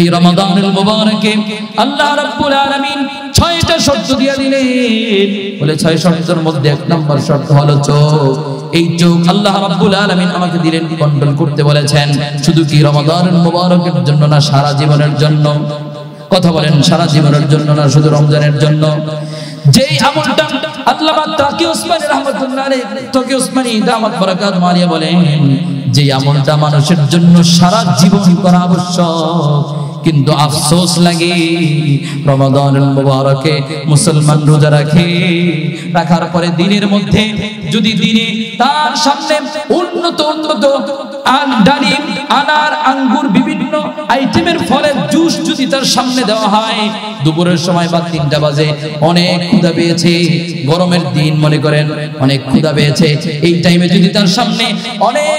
এই রমাদানুল মুবারকে আল্লাহ রাব্বুল আলামিন 6টা শর্ত দিয়ে দিলেন। বলে 6 শর্তের মধ্যে 1 নম্বর শর্ত হলো চোখ। এই চোখ আল্লাহ রাব্বুল আলামিন আমাকে দিলেন, কন্ট্রোল করতে বলেছেন। শুধু কি রমাদানুল মুবারকের জন্য না, সারা জীবনের জন্য। কথা বলেন, সারা জীবনের জন্য না, শুধু রমজানের জন্য। যেই আমলটা আল্লামা তাকি উসমানী রাহমাতুল্লাহ আলাইহি, তাকি উসমানী দামাত বারাকাতুহু আলিয়া বলেন, যে আমলটা মানুষের জন্য সারা জীবন করা আবশ্যক, কিন্তু আফসোস লাগে রমাদানুল মুবারকে মুসলমান রোজা রাখার পরে দিনের মধ্যে যদি দিনে তার সামনে উন্নত ডালিম, আনার, আঙ্গুর, বিভিন্ন আইটেমের ফলের জুস যদি তার সামনে দেওয়া হয়, দুপুরের সময় বা 3টা বাজে, অনেক ক্ষুধা পেয়েছে, গরমের দিন মনে করেন, অনেক ক্ষুধা পেয়েছে, এই টাইমে যদি তার সামনে অনেক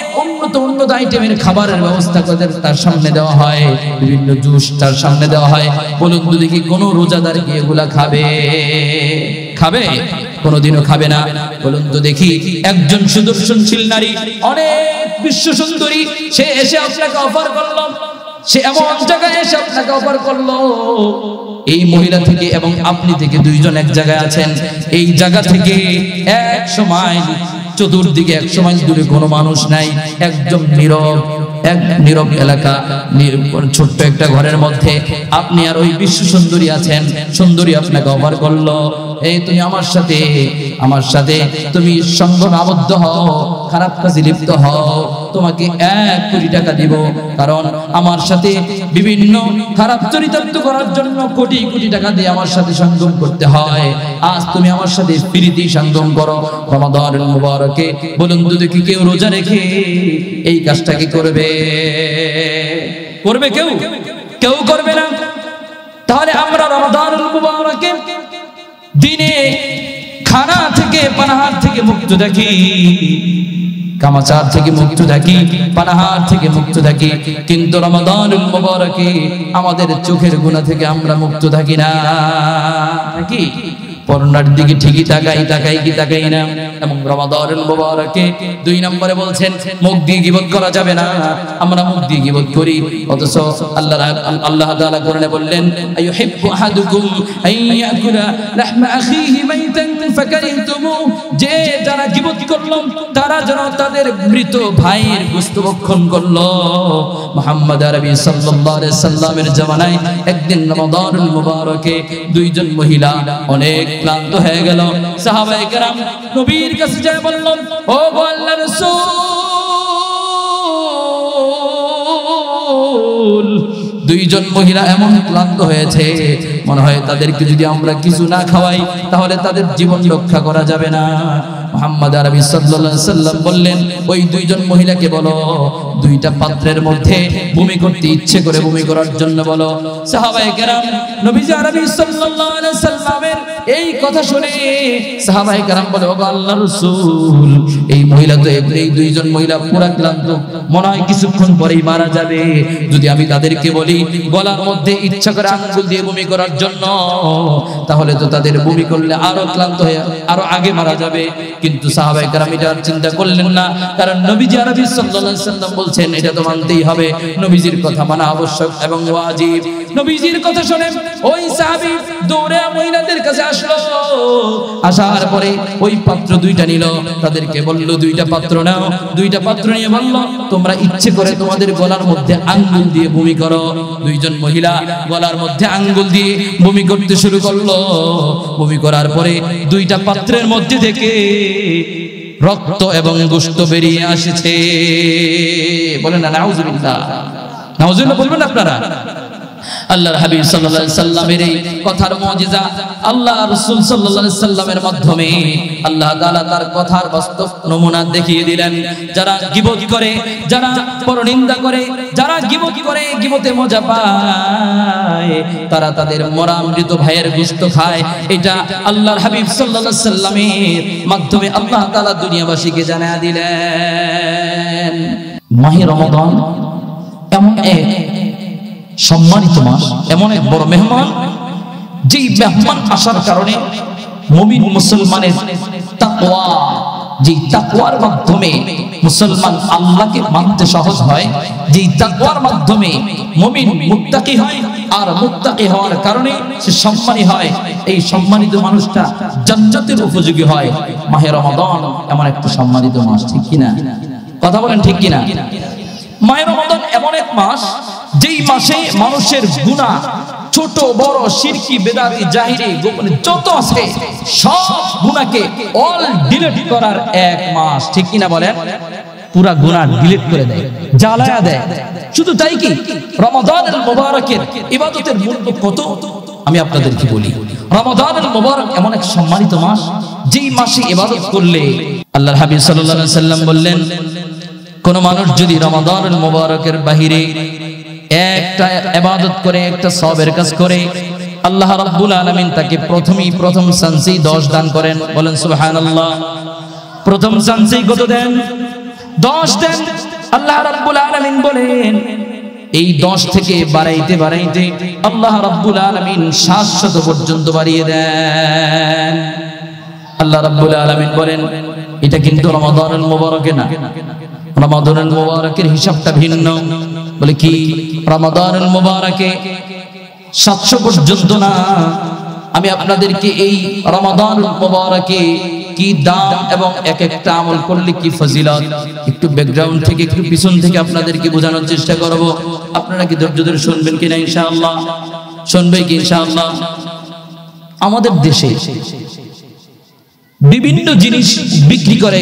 উন্নত আইটেমের খাবারের ব্যবস্থা করে তার সামনে দেওয়া হয়, বিভিন্ন জুস তার সামনে দেওয়া হয়, বলুন তো দেখি কোন রোজাদার কি এগুলা খাবে? কোনদিনও খাবে না। বলুন তো দেখি, একজন সুদর্শনশীল নারী, অনেক বিশ্ব সুন্দরী, সে এসে আপনাকে অফার করলো, সে এমন জায়গায় এসে আপনাকে অফার করলো, এই মহিলা থেকে এবং আপনি থেকে দুইজন এক জায়গায় আছেন, এই জায়গা থেকে 100 মাইল চতুর্দিকে 100 মাইল দূরে কোনো মানুষ নাই, একদম নীরব এলাকা, ছোট্ট একটা ঘরের মধ্যে আপনি আর ওই বিশ্ব সুন্দরী আছেন। সুন্দরী আপনাকে অফার করলো, এই তুমি আমার সাথে তুমি সঙ্গে আবদ্ধ হও, খারাপ কাজে লিপ্ত হও, তোমাকে 1 কোটি টাকা দিব, কারণ আমার সাথে বিভিন্ন খারাপ চরিতার্থ করার জন্য কোটি কোটি টাকা দিয়ে আমার সাথে সঙ্গম করতে হয়। আজ তুমি আমার সাথে প্রীতি সঙ্গম করো রমাদানুল মুবারকে। বলুন তো দেখি, কেউ রোজা রেখে এই কাজটা কি করবে? কেউ করবে না। তাহলে আমরা রমাদানুল মুবারকে দিনে খানা থেকে, পানাহার থেকে মুক্ত থাকি, কামাচার থেকে মুক্ত থাকি, পানাহার থেকে মুক্ত থাকি, কিন্তু রমাদানুল মুবারকে আমাদের চোখের গুনাহ থেকে আমরা মুক্ত থাকি না। নাকি পরনার দিকে ঠিকই তাকাই না। এবং রমাদানুল মুবারকে 2 নম্বরে বলছেন, মুখ দিয়ে গীবত করা যাবে না। আমরা মুখ দিয়ে গীবত করি, অথচ আল্লাহ তাআলা কোরআনে বললেন, আইয়ুহিব্বু আহাদুকুম আইয়াকুলা লাহমা আখিহি মাইতান ফাকারিহতুমু, যে যারা গীবত করলো তারা যেন তাদের মৃত ভাইয়ের গোশত ভক্ষণ করলো। মুহাম্মদ আরবি সাল্লাল্লাহু আলাইহি সাল্লামের জামানায় একদিন রমাদানুল মুবারকে 2 জন মহিলা অনেক ক্লান্ত হয়ে গেল। সাহাবায়ে কেরাম নবীর কাছে যায় বলল, ও আল্লাহর রাসূল, 2 জন মহিলা এমন ক্লান্ত হয়েছে, মনে হয় তাদেরকে যদি আমরা কিছু না খাওয়াই তাহলে তাদের জীবন রক্ষা করা যাবে না। মুহাম্মদ আরবি সাল্লাল্লাহু আলাইহি সাল্লাম বললেন, ওই 2 জন মহিলাকে বলো 2টা পাত্রের মধ্যে বমি করতে ইচ্ছে করে বমি করার জন্য বলো। সাহাবায়ে কেরাম নবীজি আরবি সাল্লাল্লাহু আলাইহি সাল্লামের এই কথা শুনে সাহাবায়ে কেরাম বলে, ও আল্লাহর রাসূল, এই মহিলা তো, এই 2 জন মহিলা পুরা ক্লান্ত, মনে হয় কিছুক্ষণ পরেই মারা যাবে। যদি আমি তাদেরকে বলি গলার মধ্যে ইচ্ছা করে আঙ্গুল দিয়ে বমি করার জন্য, তাহলে তো তাদের বমি করলে আরো ক্লান্ত হয়ে আরো আগে মারা যাবে। কিন্তু সাহাবায়ে কেরাম এটা চিন্তা করলেন না, কারণ নবীজি আরবি সাল্লাল্লাহু আলাইহি সাল্লাম বলছেন এটা তো মানতেই হবে, নবীজির কথা মানা আবশ্যক এবং ওয়াজিব। নবীজির কথা শুনে ওই সাহাবী দৌড়ে মহিলাদের কাছে আসলো, আসার পরে ওই পাত্র 2টা নিল, তাদেরকে বলল 2টা পাত্র নাও। 2টা পাত্র নিয়ে বলল, তোমরা ইচ্ছে করে তোমাদের গলার মধ্যে আঙ্গুল দিয়ে বমি করো। 2 জন মহিলা গলার মধ্যে আঙ্গুল দিয়ে বমি করতে শুরু করলো। বমি করার পরে 2টা পাত্রের মধ্যে থেকে রক্ত এবং গোশত বেরিয়ে আসছে। বলেন না নাউজুবিল্লাহ, নাউজুবিল্লাহ বলবেন আপনারা? আল্লাহর হাবিব সাল্লাল্লাহু আলাইহি সাল্লামের এই কথার মুজিজা, আল্লাহ রাসূল সাল্লাল্লাহু আলাইহি সাল্লামের মাধ্যমে আল্লাহ তাআলা তার কথার বাস্তব নমুনা দেখিয়ে দিলেন। যারা গীবত করে, যারা পরনিন্দা করে, যারা গীবত করে, গীবতে মজা পায়, তারা তাদের মরা মৃত ভাইয়ের গোশত খায়। এটা আল্লাহর হাবিব সাল্লাল্লাহু আলাইহি সাল্লামের মাধ্যমে আল্লাহ তাআলা দুনিয়াবাসীকে জানায়া দিলেন। মাহে রমাদান এমন এক সম্মানিত মাস, এমন এক বড় মেহমান, যেই মেহমান আসার কারণে মুমিন মুসলমানের তাকওয়া যে তাকওয়ার মাধ্যমে মুসলমান আল্লাহকে মানতে সহজ হয়, যে তাকওয়ার মাধ্যমে মুমিন মুত্তাকি হয়, আর মুত্তাকি হওয়ার কারণে সে সম্মানী হয়, এই সম্মানিত মানুষটা জান্নাতের উপযোগী হয়। মাহে রমাদান এমন একটা সম্মানিত মাস, ঠিক কিনা? কথা বলেন ঠিক কিনা? মাহে রমাদান এমন এক মাস যেই মাসে মানুষের গুনাহ ছোট বড় শিরকি বেদাতি জাহিরি গোপনে যত আছে সব গুনাহকে অল ডিলিট করার এক মাস, ঠিক কিনা বলেন? পুরা গুনাহ ডিলিট করে দেয়, জ্বালায়া দেয়। শুধু তাই কি, রমাদানুল মুবারকের ইবাদতের মূল্য কত আমি আপনাদেরকে বলি। রমাদানুল মুবারক এমন এক সম্মানিত মাস যেই মাসে ইবাদত করলে আল্লাহর হাবিব সাল্লাল্লাহু আলাইহি সাল্লাম বললেন, কোন মানুষ যদি রমাদানুল মুবারকের বাহিরে একটা ইবাদত করে, একটা সওয়াবের কাজ করে, আল্লাহ রাব্বুল আলামিন তাকে প্রথম চান্সেই 10 দান করেন। বলেন সুবহানাল্লাহ। প্রথম চান্সেই কত দেন? 10 দেন। আল্লাহ রাব্বুল আলামিন বলেন এই 10 থেকে বাড়াইতে বাড়াইতে আল্লাহ রাব্বুল আলামিন 700 পর্যন্ত বাড়িয়ে দেন। আল্লাহ রাব্বুল আলামিন বলেন এটা কিন্তু রমাদানুল মুবারকে না, রমাদানুল মুবারকের হিসাবটা ভিন্ন। বলে কি? রমাদানুল মুবারকে 700 পর্যন্ত না, আমি আপনাদেরকে এই রমাদানুল মুবারকে কি দাম এবং এক একটা আমল করলে কি ফজিলত একটু ব্যাকগ্রাউন্ড থেকে, একটু পিছন থেকে আপনাদেরকে বোঝানোর চেষ্টা করব। আপনারা কি ধৈর্য ধরে শুনবেন কিনা? ইনশাআল্লাহ শুনবেন কি? ইনশাআল্লাহ। আমাদের দেশে বিভিন্ন জিনিস বিক্রি করে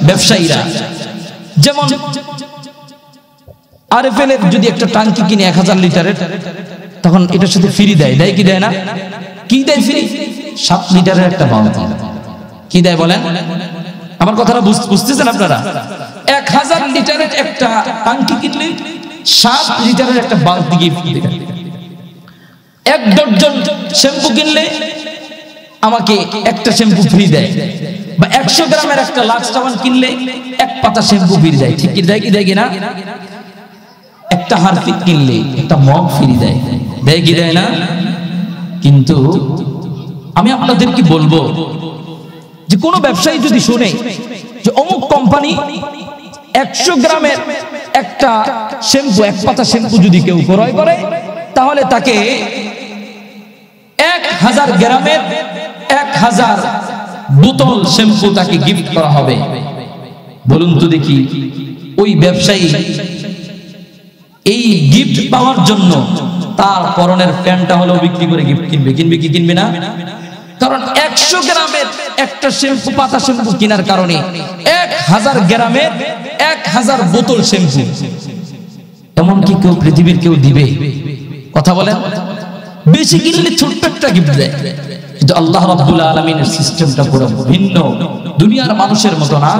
ব্যবসায়ীরা, যেমন আরএফএল এর যদি একটা ট্যাঙ্কি কিনে 1000 লিটারের, তখন এটার সাথে ফ্রি দেয়, দেয় কি দেয় না? কি দেয় ফ্রি? 7 লিটারের একটা বালতি। কি দেয় বলেন? আমার কথাটা বুঝতেছেন আপনারা? 1000 লিটারের একটা ট্যাঙ্কি কিনলে 7 লিটারের একটা বালতি গিফট দেয়। 1 ডজন শ্যাম্পু কিনলে আমাকে একটা শ্যাম্পু ফ্রি দেয়, বা 100 গ্রামের একটা লাক্স সাবান কিনলে 1 পাতা শ্যাম্পু ফ্রি দেয়। ঠিক কি দেয়? কি দেয় কিনা? একটা হারপিক কিনলে একটা মগ ফ্রি দেয়, দেয় কি দেয় না? কিন্তু আমি আপনাদেরকে বলবো যে কোনো ব্যবসায়ী যদি শুনে যে অমুক কোম্পানি 100 গ্রামের একটা শ্যাম্পু, 1 পাতা শ্যাম্পু যদি কেউ ক্রয় করে, তাহলে তাকে 1000 গ্রামের 1000 বোতল শ্যাম্পু তাকে গিফট করা হবে। বলুন তো দেখি, ওই ব্যবসায়ী এই গিফট পাওয়ার জন্য তার পরনের প্যান্টটা হলেও বিক্রি করে গিফট কিনবে? কিনবে কি কিনবে না? কারণ 100 গ্রামের একটা শ্যাম্পু, পাতা শ্যাম্পু কেনার কারণে 1000 গ্রামের 1000 বোতল শ্যাম্পু এমন কি কেউ পৃথিবীর কেউ দিবে? কথা বলেন। বেশি কিনলে ছোট্ট একটা গিফট দেয়, কিন্তু আল্লাহ রাব্বুল আলামিনের সিস্টেমটা পুরো ভিন্ন, দুনিয়ার মানুষের মতো না।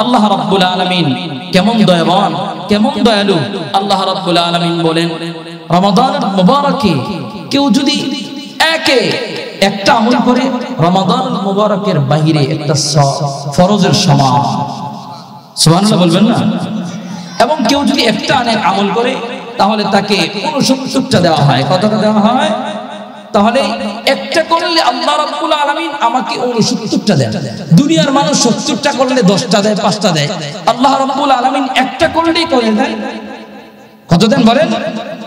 আল্লাহ রাব্বুল আলামিন কেমন দয়াবান, কেমন দয়ালু। আল্লাহ রাব্বুল আলামিন বলেন রমাদানুল মুবারকে কেউ যদি একটা আমল করে, রমাদানুল মুবারকের বাহিরে একটা ফরজের সমান, সুবহানাল্লাহ বলবেন না? এবং কেউ যদি একটা আমল করে, তাহলে তাকে 69টা দেওয়া হয়। কতটা দেওয়া হয়? তাহলে একটা করলে আল্লাহ রাব্বুল আলামিন আমাকে 69টা দেন। দুনিয়ার মানুষ 70টা করলে 10টা দেয়, 5টা দেয়। আল্লাহ রাব্বুল আলামিন একটা করলেই করে দেয়। কত দেন বলেন?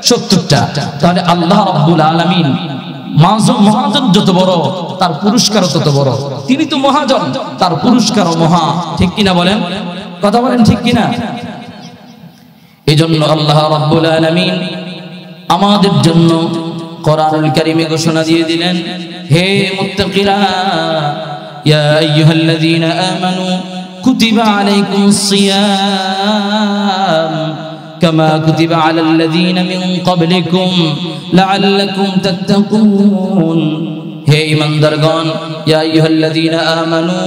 70টা। তাহলে আল্লাহ রাব্বুল আলামিন মহাজন যত বড়, তার পুরস্কারও তত বড়। তিনি তো মহাজন, তার পুরস্কারও মহা। ঠিক কিনা বলেন? কথা বলেন ঠিক কিনা? এজন্য আল্লাহ রাব্বুল আলামিন আমাদের জন্য কোরআনুল কারীমে ঘোষণা দিয়ে দিলেন, হে মুত্তাকিরা, ইয়া আইয়ুহাল্লাযীনা আমানু কুতিবা আলাইকুমুস সিয়াম কামা কুতিবা আলাল্লাযীনা মিন ক্বাবলিকুম লাআল্লাকুম তাত্তাকুন। হে ঈমানদারগণ, ইয়া আইয়ুহাল্লাযীনা আমানু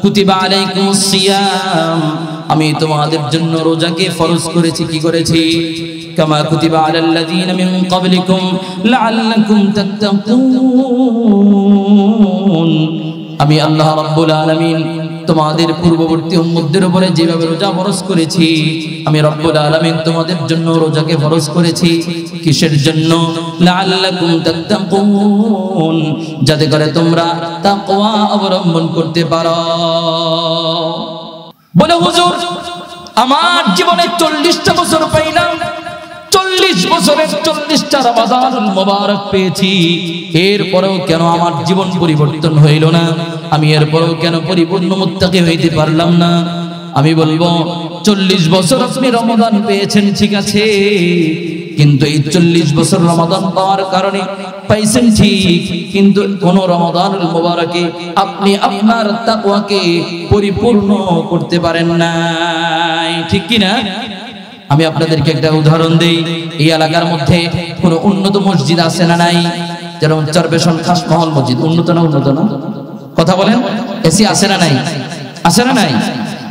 কুতিবা আলাইকুমুস সিয়াম, আমি তোমাদের জন্য রোজাকে ফরজ করেছি। কি করেছি? কামা কুতিবা আলাল্লাযীনা মিন ক্বাবলিকুম লাআল্লাকুম তাত্তাকুন। আমি আল্লাহ রাব্বুল আলামিন তোমাদের পূর্ববর্তী উম্মতদের উপরে যেভাবে রোজা ফরজ করেছি, আমি রব্বুল আলামিন তোমাদের জন্য রোজাকে ফরজ করেছি। কিসের জন্য? লাআল্লাকুম তাত্তাকুন, যাতে করে তোমরা তাকওয়া অবলম্বন করতে পারো। বলে হুজুর আমার জীবনে 40টা বছর পাইলাম, 40 বছরের 40টা রমাদানুল মুবারক পেয়েছি, এরপরেও কেন আমার জীবন পরিবর্তন হইল না? আমি এরপরেও কেন পরিপূর্ণ মুত্তাকি হইতে পারলাম না? আমি বলবো 40 বছর আপনি রমাদান পেয়েছেন ঠিক আছে, কিন্তু এই 40 বছর রমাদান পাওয়ার কারণে পাইছেন ঠিক, কিন্তু কোন রমাদানুল মুবারকে আপনি আপনার তাকওয়াকে পরিপূর্ণ করতে পারেন নাই, ঠিক কি না? আমি আপনাদেরকে একটা উদাহরণ দেই। এই এলাকার মধ্যে কোন উন্নত মসজিদ আছে না নাই? যেমন চরবেশন খাসমহল মসজিদ, উন্নত না? উন্নত না? কথা বলেন। এসি আছে না নাই? আছে না নাই?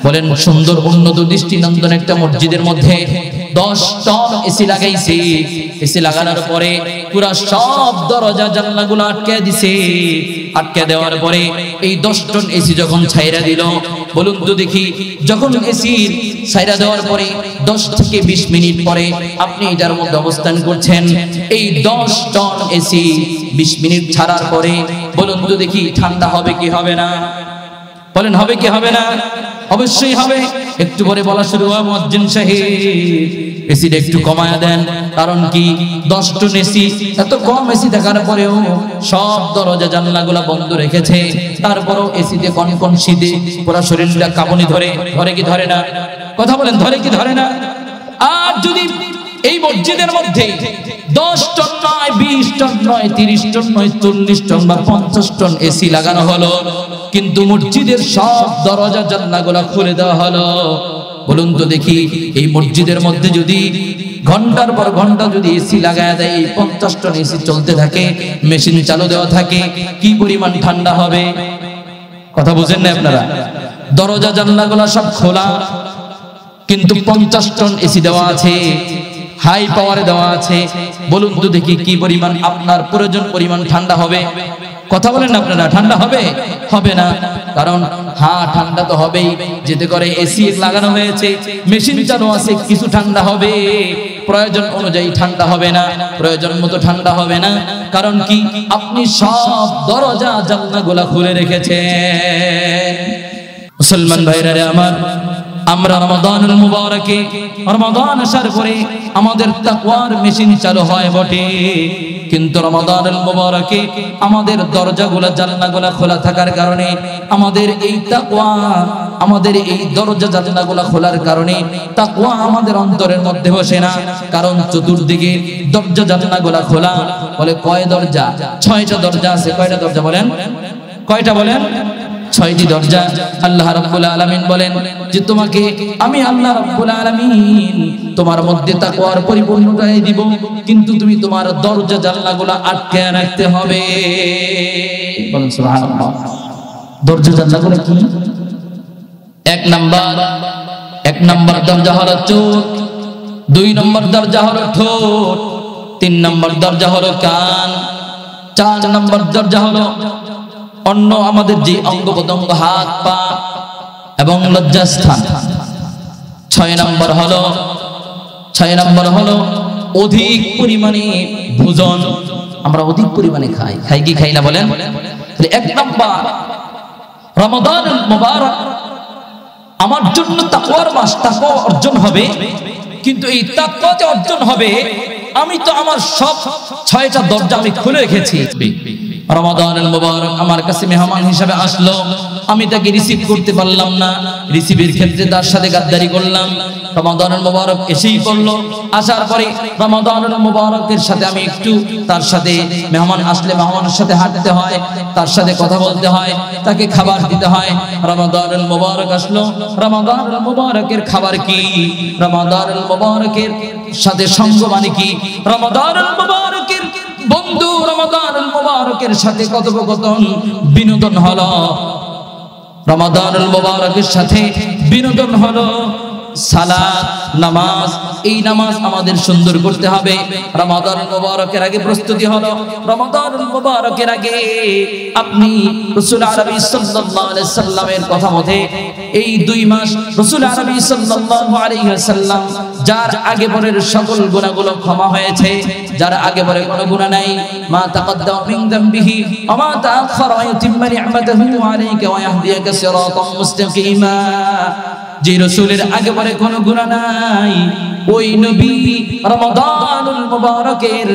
বলেন। সুন্দর উন্নত দৃষ্টিনন্দন একটা মসজিদের মধ্যে 10 টন এসি লাগাইছে। এসি লাগানোর পরে পুরা সব দরজা জানলাগুলো আটকে দিছে। আটকে দেওয়ার পরে এই 10 টন এসি যখন ছাইরা দিল, বলুন তো দেখি, যখন এসির ছাইরা দেওয়ার পরে 10 থেকে 20 মিনিট পরে আপনি এটার মধ্যে অবস্থান করছেন, এই 10 টন এসি 20 মিনিট ছাড়ার পরে বলুন তো দেখি ঠান্ডা হবে কি হবে না? বলেন হবে কি হবে না? অবশ্যই হবে। একটু পরে বলা শুরু হয়, মুয়াজ্জিন সাহেব এসিটা একটু কমায়া দেন। কারণ কি 10 টন এসি, এত কম এসি থাকার পরেও সব দরজা জানলাগুলো বন্ধ রেখেছে, তারপরেও এসিতে কনকন শীতে পুরো শরীরটা কাঁপুনি ধরে। ধরে কি ধরে না? কথা বলেন, ধরে কি ধরে না? আর যদি এই মসজিদের মধ্যে 10 টন নয়, 20 টন নয়, 30 টন নয়, 40 টন বা 50 টন এসি লাগানো হলো, কিন্তু মসজিদের সব দরজা জানলাগুলো খুলে দেওয়া হলো, বলুন তো দেখি এই মসজিদের মধ্যে যদি ঘন্টার পর ঘন্টা যদি এসি লাগায় দেয়, 50 টন এসি চলতে থাকে, মেশিন চালু দেওয়া থাকে, কি পরিমাণ ঠান্ডা হবে? কথা বুঝেন না আপনারা? দরজা জানলাগুলো সব খোলা, কিন্তু 50 টন এসি দেওয়া আছে, হাই পাওয়ারে দেওয়া আছে, বলুন তো দেখি কি পরিমাণ আপনার প্রয়োজন পরিমাণ ঠান্ডা হবে? কথা বলেন না আপনারা? ঠান্ডা হবে? হবে না। কারণ হ্যাঁ ঠান্ডা তো হবেই, যেতে করে এসি লাগানো হয়েছে, মেশিন চালু আছে, কিছু ঠান্ডা হবে, প্রয়োজন অনুযায়ী ঠান্ডা হবে না, প্রয়োজন মতো ঠান্ডা হবে না। কারণ কি আপনি সব দরজা জানলাগুলো খুলে রেখেছেন। মুসলমান ভাইরা রে আমার, আমরা রমাদানুল মুবারকে, রমাদান আসার পরে আমাদের তাকওয়ার মেশিন চালু হয় বটে, কিন্তু রমাদানুল মুবারকে আমাদের দরজাগুলো জানলাগুলো খোলা থাকার কারণে আমাদের এই তাকওয়া, আমাদের এই দরজা জানলাগুলো খোলার কারণে তাকওয়া আমাদের অন্তরের মধ্যে বসে না। কারণ চতুর্দিকে দরজা জানলাগুলো খোলা। বলে কয় দরজা? 6টা দরজা আছে। কয়টা দরজা বলেন? কয়টা বলেন? 6টি দরজা। আল্লাহ রাব্বুল আলামিন বলেন যে তোমাকে আমি আল্লাহ রাব্বুল আলামিন তোমার মধ্যে তাকওয়ার পরিপূর্ণতাই দিব, কিন্তু তুমি তোমার দরজা জানলাগুলো আটকে রাখতে হবে। বলেন সুবহানাল্লাহ। দরজা জানলাগুলো কি? এক নাম্বার দরজা হলো চোখ, 2 নম্বর দরজা হলো ঠোঁট, 3 নম্বর দরজা হলো কান, 4 নম্বর দরজা হলো অন্য আমাদের যে অঙ্গ প্রত্যঙ্গ, হাত পা এবং লজ্জাস্থান। 6 নম্বর হলো অধিক পরিমাণে ভোজন। আমরা অধিক পরিমাণে খাই কি খাই না বলেন? 1 নম্বর রমাদানুল মুবারক আমার জন্য তাকওয়ার মাস, তাকওয়া অর্জন হবে, কিন্তু এই তাকওয়া যে অর্জন হবে, আমি তো আমার সব 6টা দরজা আমি খুলে রেখেছি। রমাদানুল মুবারক আমার কাছে মেহমান হিসেবে আসলো, আমি তাকে রিসিভ করতে পারলাম না, রিসিভের ক্ষেত্রে তার সাথে গাদ্দারি করলাম। রমাদানুল মুবারক এসেই করলো, আসার পরে রমাদানুল মুবারকের সাথে আমি একটু তার সাথে, মেহমান আসলে মেহমানের সাথে হাঁটতে হয়, তার সাথে কথা বলতে হয়, তাকে খাবার দিতে হয়। রমাদানুল মুবারক আসলো, রমাদানুল মুবারকের খাবার কি? রমাদানুল মুবারকের সাথে সঙ্গ মানে কি? রমাদানুল মুবারকের বন্ধু, রমাদানুল মুবারকের সাথে কথোপকথন, বিনোদন হলো। রমাদানুল মুবারকের সাথে বিনোদন হলো সালাত, নামাজ। এই নামাজ আমাদের সুন্দর করতে হবে। রমাদানুল মুবারকের আগে প্রস্তুতি হলো, রমাদানুল মুবারকের আগে আপনি রাসূল আরবি সাল্লাল্লাহু আলাইহি সাল্লামের কথা মতে এই 2 মাস রাসূল আরবি সাল্লাল্লাহু আলাইহি ওয়াসাল্লাম যার আগে পরের সকল গুনাহগুলো ক্ষমা হয়েছে, যার আগে পরে কোনো গুনাহ নাই, মা তাকদ্দাম মিন যামবিহি ওয়া মা তাআখারা ইউতিম্মা নি'মাতাহু আলাইকা ওয়া ইয়াহদিয়াকা সিরাতাম মুস্তাকিমা। যে রাসূলের আগে পরে কোনো গুনাহ নাই, ওই নবী রমাদানুল মুবারকের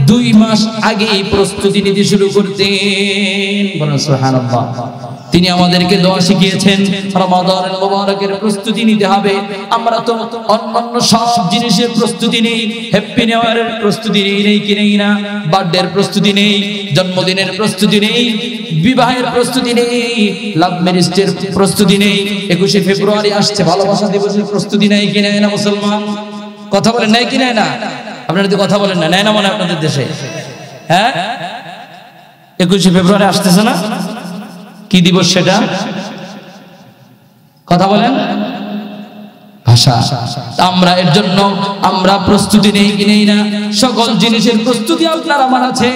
2 মাস আগেই প্রস্তুতি নিতে শুরু করতেন। বলুন সুবহানাল্লাহ। তিনি আমাদেরকে দোয়া শিখিয়েছেন রমাদানুল মুবারকের প্রস্তুতি নিতে হবে। আমরা তো অন্যান্য সব জিনিসের প্রস্তুতি নেই, হ্যাপি নিউ ইয়ারের প্রস্তুতি নেই কি নেই না, বার্থডের প্রস্তুতি নেই, জন্মদিনের প্রস্তুতি নেই, বিবাহের প্রস্তুতি নেই, লাভ ম্যারেজের প্রস্তুতি নেই, 21শে ফেব্রুয়ারি আসছে ভালোবাসা দিবসের প্রস্তুতি নেই কি নেই না মুসলমান? কথা বলেন নাই কি নেই না? আপনারা তো কথা বলেন না, নেয় না মনে আপনাদের দেশে? হ্যাঁ, 21শে ফেব্রুয়ারি আসতেছে না, কি দিবস সেটা? কথা বলেন। ভাষা। আমরা এর জন্য আমরা প্রস্তুতি নেই কি নেই না? সকল জিনিসের প্রস্তুতি আপনার আমার আছে।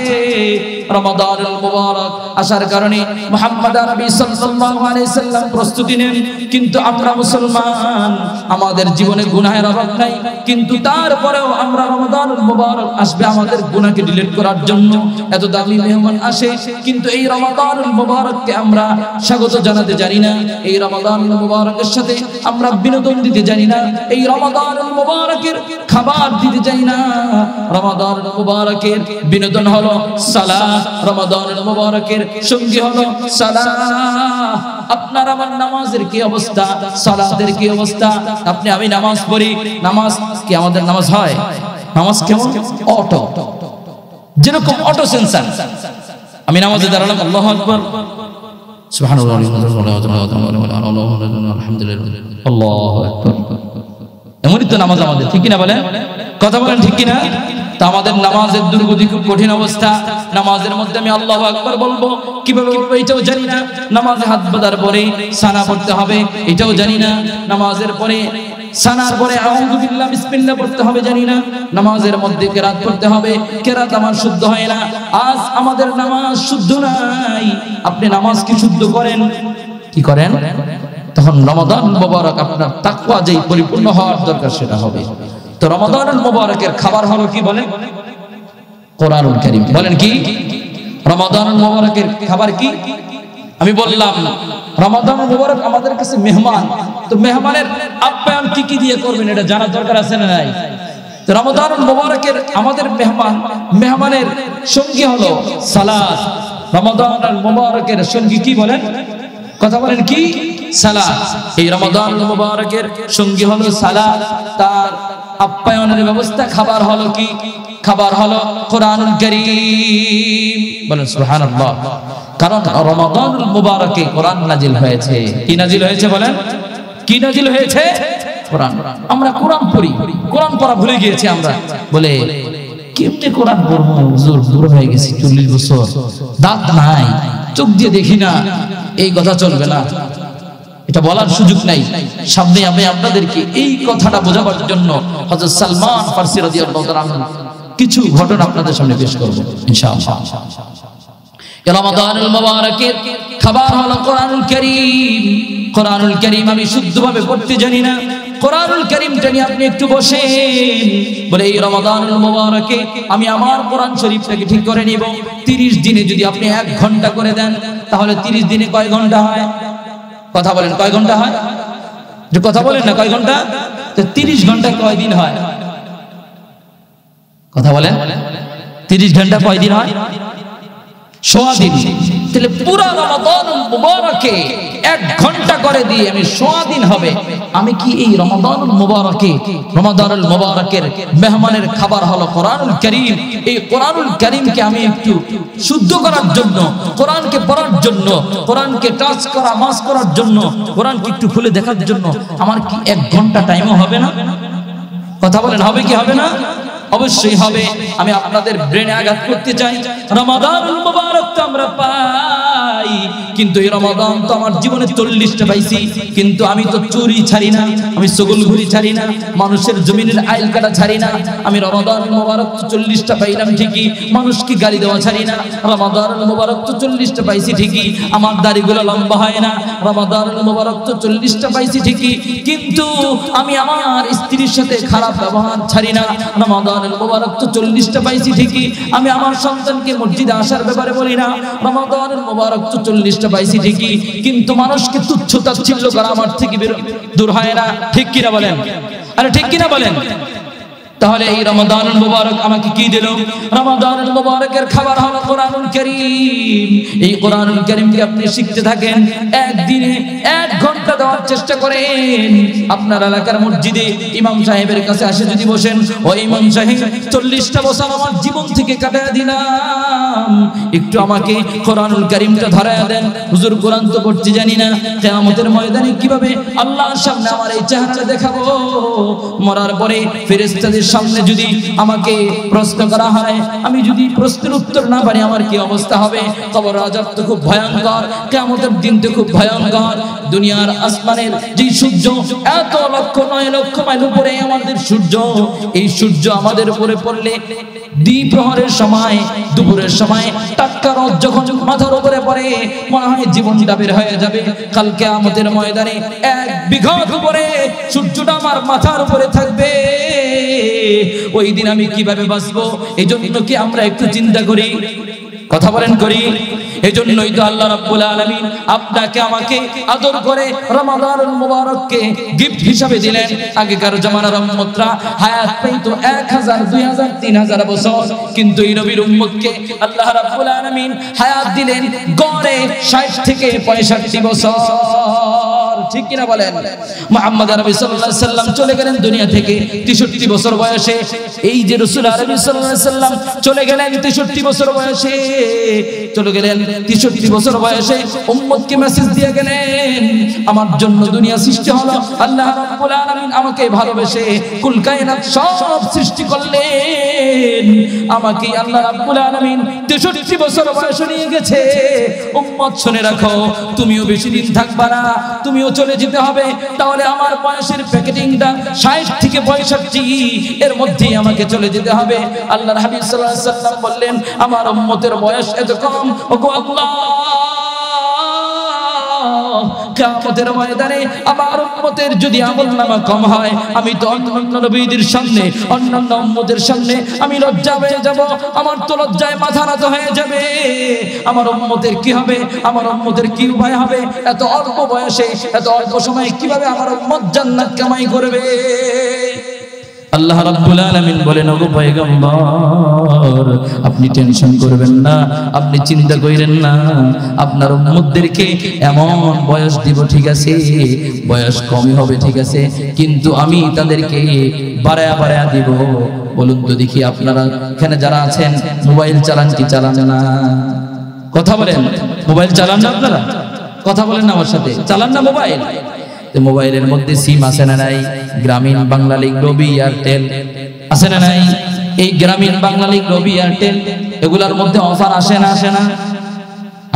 রমাদানুল মুবারক আসার কারণে মুহাম্মদ আরবি সাল্লাল্লাহু আলাইহি সাল্লাম প্রস্তুতি নেন, কিন্তু আমরা মুসলমান, আমাদের জীবনে গুনাহের অভাব নাই, কিন্তু তারপরেও আমরা রমাদানুল মুবারক আসবে আমাদের গুনাহকে ডিলিট করার জন্য এত দামি মেহমান আসে, কিন্তু এই রমাদানুল মুবারককে আমরা স্বাগত জানাতে জানি না, এই রমাদানুল মুবারকের সাথে আমরা বিনোদন দিতে জানি না, এই রমাদানুল মুবারকের খাবার দিতে জানি না। রমাদানুল মুবারকের বিনোদন হলো সালাত, রমাদানুল মুবারকের সঙ্গী হলো সালাত। আপনার আমার নামাজের কি অবস্থা, সালাতের কি অবস্থা? আপনি আমি নামাজ পড়ি, নামাজ কি আমাদের নামাজ হয়? নামাজ কেমন? অটো, যেরকম অটো সেন্সার। আমি নামাজে দাঁড়ালাম, আল্লাহু আকবার, সুবহানাল্লাহ, আলহামদুলিল্লাহ, আল্লাহু আকবার। এমনই তো নামাজ আমাদের, ঠিক কিনা বলেন? কথা বলেন ঠিক কিনা? তা আমাদের নামাজের দুর্গতি খুব কঠিন অবস্থা। নামাজের মধ্যে আমি আল্লাহু আকবার বলবো, কিভাবে বলবো এটাও জানি না। নামাজে হাত বাঁধার পরে সানা পড়তে হবে এটাও জানি না। নামাজের পরে সানার পরে আউযু বিল্লাহ বিসমিল্লাহ পড়তে হবে জানি না। নামাজের মধ্যে কিরাত পড়তে হবে, কিরাত আমার শুদ্ধ হয় না। আজ আমাদের নামাজ শুদ্ধ নাই। আপনি নামাজ কি শুদ্ধ করেন? কি করেন? তখন রমাদান মুবারক আপনার তাকওয়া যেই পরিপূর্ণ হওয়ার দরকার সেটা হবে। তো রমাদানুল মুবারকের খাবার হলো কি বলেন? কোরআনুল কারীম। বলেন কি? রমাদানুল মুবারকের খাবার কি? আমি বললাম রমাদানুল মুবারক আমাদের কাছে মেহমান, তো মেহমানের আপ্যায়ন কি কি দিয়ে করবেন এটা জানার দরকার আছে না নাই? তো রমাদানুল মুবারকের আমাদের মেহমানের সঙ্গী হলো সালাত। রমাদানুল মুবারকের সঙ্গী কি বলেন? কথা বলেন কি? সালাত। এই রমাদানুল মুবারকের সঙ্গী হলো সালাত। তার আপ্যায়নের ব্যবস্থা খাবার হলো কি? খাবার হলো কোরআনুল কারীম। বলেন সুবহানাল্লাহ। কারণ রমাদানুল মুবারকে কোরআন নাজিল হয়েছে। কি নাজিল হয়েছে বলেন? কি নাজিল হয়েছে? কোরআন। আমরা কোরআন পড়ি, কোরআন পড়া ভুলে গিয়েছি আমরা। বলে কেমনে কোরআন পড়বো হুজুর, বুড়ো হয়ে গেছি, 40 বছর, দাঁত নাই, চোখ দিয়ে দেখি না, এই কথা চলবে না, এটা বলার সুযোগ নাই। সামনে আমি আপনাদেরকে এই কথাটা বোঝাবার জন্য হযরত সালমান ফারসি রাদিয়াল্লাহু তাআলা কিছু ঘটনা আপনাদের সামনে পেশ করব ইনশাআল্লাহ। রমাদানুল মুবারকের খাবার হলো কোরআনুল কারীম। কোরআনুল কারীম আমি শুদ্ধভাবে পড়তে জানি না, কোরআনুল কারীমটা নিয়ে আপনি একটু বসেন। বলে এই রমাদানুল মুবারকে আমি আমার কোরআন শরীফটাকে ঠিক করে নিব। 30 দিনে যদি আপনি 1 ঘন্টা করে দেন তাহলে 30 দিনে কয় ঘন্টা হয়? কথা বলেন, কয় ঘন্টা হয়? যে কথা বলেন না, কয় ঘন্টা? তো 30 ঘন্টায় কয় দিন হয়? কথা বলেন, 30 ঘন্টা কয় দিন হয়? 100 দিন। তাহলে পুরো রমাদানুল মুবারকে 1 ঘন্টা করে দিয়ে আমি 100 দিন হবে। আমি কি এই রমাদানুল মুবারকের মেহমানের খাবার হলো কোরআনুল কারীম। এই কোরআনুল কারীমকে আমি একটু শুদ্ধ করার জন্য, কোরআনকে পড়ার জন্য, কোরআনকে টাচ করা মাস করার জন্য, কোরআনকে একটু খুলে দেখার জন্য আমার কি 1 ঘন্টা টাইমও হবে না? কথা বলেন, হবে কি হবে না? অবশ্যই হবে। আমি আপনাদের ব্রেনে আঘাত করতে চাই। রমাদানুল মুবারক তো আমরা পাই, কিন্তু এই রমাদান তো আমার জীবনে 40টা পাইছি, কিন্তু আমি তো চুরি ছাড়ি না, আমি সগলঘুরি ছাড়ি না, মানুষের জমিনের আইল কাটা ছাড়ি না। আমি রমাদানুল মুবারক তো 40টা পাইলাম ঠিকই, মানুষকে গালি দেওয়া ছাড়ি না। রমাদানুল মুবারক তো 40টা পাইছি ঠিকই, আমার দাড়িগুলো লম্বা হয় না। রমাদানুল মুবারক তো 40টা পাইছি ঠিকই, কিন্তু আমি আমার স্ত্রীর সাথে খারাপ ব্যবহার ছাড়ি না। রমাদান রমাদানুল মুবারক তো 40টা পাইছি ঠিকই, আমি আমার সন্তানকে মসজিদে আসার ব্যাপারে বলি না। রমাদানুল মুবারক তো 40টা পাইছি ঠিকই, কিন্তু মানুষকে তুচ্ছ তাচ্ছিল্য করা আমার থেকে দূর হয় না। ঠিক কিনা বলেন? আরে ঠিক কিনা বলেন? তাহলে এই রমাদানুল মুবারক আমাকে কি দিল? রমাদানুল মুবারকের খাবার হলো কোরআনুল কারীম। এই কোরআনুল কারীমকে আপনি শিখতে থাকেন, একদিনে 1 ঘন্টা দেওয়ার চেষ্টা করেন। আপনার এলাকার মসজিদে ইমাম সাহেবের কাছে আসে যদি বসেন, ও ইমাম সাহেব 40টা বছর আমার জীবন থেকে কাটায় দিলাম, একটু আমাকে কোরআনুল কারীমটা ধরায়া দেন। হুজুর কোরআন তো পড়তে জানি না, কিয়ামতের ময়দানে কিভাবে আল্লাহর সামনে আমার এই চেহারা দেখাবো? মরার পরে ফেরেশতাদের সামনে যদি আমাকে প্রশ্ন করা হয়, আমি যদি প্রশ্নের উত্তর না পারি আমার কি অবস্থা হবে? কবর আযাব তো খুব ভয়ঙ্কর, কিয়ামতের দিন তো খুব ভয়ঙ্কর। দুনিয়ার আসমানের যে সূর্য এত লক্ষ 9 লক্ষ মাইল উপরে আমাদের সূর্য, এই সূর্য আমাদের উপরে পড়লে দ্বিপ্রহরের সময়, দুপুরের সময় টাটকা রোদ যখন মাথার উপরে পড়ে, মনে হয় জীবনটা বের হয়ে যাবে। কাল কিয়ামতের ময়দানে 1 বিঘত উপরে সূর্যটা আমার মাথার উপরে থাকবে। ওই দিন আমি কিভাবে বাঁচবো? এই জন্য কি আমরা একটু চিন্তা করি? কথা বলেন, করি? এজন্যই তো আল্লাহ রাব্বুল আলামিন আপনাকে আমাকে আদর করে রমাদানুল মুবারককে গিফট হিসাবে দিলেন। আগেকার জামানার উম্মতরা হায়াত পেতো 1000, 2000, 3000 বছর, কিন্তু এই নবীর উম্মতকে আল্লাহ রাব্বুল আলামিন হায়াত দিলেন গড়ে 60 থেকে 65 বছর। ঠিক কিনা বলেন? মুহাম্মদ আরবি সাল্লাল্লাহু আলাইহি সাল্লাম চলে গেলেন দুনিয়া থেকে 63 বছর বয়সে। এই যে রাসূল আরবি সাল্লাল্লাহু আলাইহি সাল্লাম চলে গেলেন 63 বছর বয়সে, চলে গেলেন 63 বছর বয়সে উম্মতকে মেসেজ দিয়ে গেলেন, আমার জন্য দুনিয়া সৃষ্টি হলো, আল্লাহ রাব্বুল আলামিন আমাকে ভালোবেসে কুল কায়নাত সব সৃষ্টি করলেন, আমাকে আল্লাহ রাব্বুল আলামিন 63 বছর বয়সে নিয়ে গেছে। উম্মত শুনে রাখো, তুমিও বেশি দিন থাকবা না, তুমিও চলে যেতে হবে। তাহলে আমার বয়সের প্যাকেটিংটা 60 থেকে 65 এর মধ্যেই আমাকে চলে যেতে হবে। আল্লাহর হাবিব সাল্লাল্লাহু আলাইহি সাল্লাম বললেন, আমার উম্মতের বয়স এত কম, ওগো আল্লাহ, কিয়ামতের ময়দানে আমার উম্মতের যদি আমলনামা কম হয়, আমি তো অন্যান্য নবীদের সামনে, অন্যান্য উম্মতের সামনে আমি লজ্জা পেয়ে যাব, আমার তো লজ্জায় মাথা নত হয়ে যাবে। আমার উম্মতের কি হবে? আমার উম্মতের কি উপায় হবে? এত অল্প বয়সে, এত অল্প সময়ে কিভাবে আমার উম্মত জান্নাত কামাই করবে? আল্লাহ রাব্বুল আলামিন বলেন, ওগো পয়গম্বর, আপনি টেনশন করবেন না, আপনি চিন্তা করেন না, আপনার উম্মতদেরকে এমন বয়স দিব, ঠিক আছে, বয়স কমই হবে, ঠিক আছে, কিন্তু আমি তাদেরকে বাড়ায়া বাড়ায়া দিব। বলুন তো দেখি, আপনারা এখানে যারা আছেন মোবাইল চালান কি চালান না? কথা বলেন, মোবাইল চালান না? আপনারা কথা বলেন না আমার সাথে, চালান না মোবাইল? মোবাইলের মধ্যে সিম আছে না নাই? গ্রামীণ, বাংলালিংক, রবি, এয়ারটেল আছে না নাই? এই গ্রামীণ, বাংলালিংক, রবি, এয়ারটেল এগুলার মধ্যে অফার আসে না? আসে না?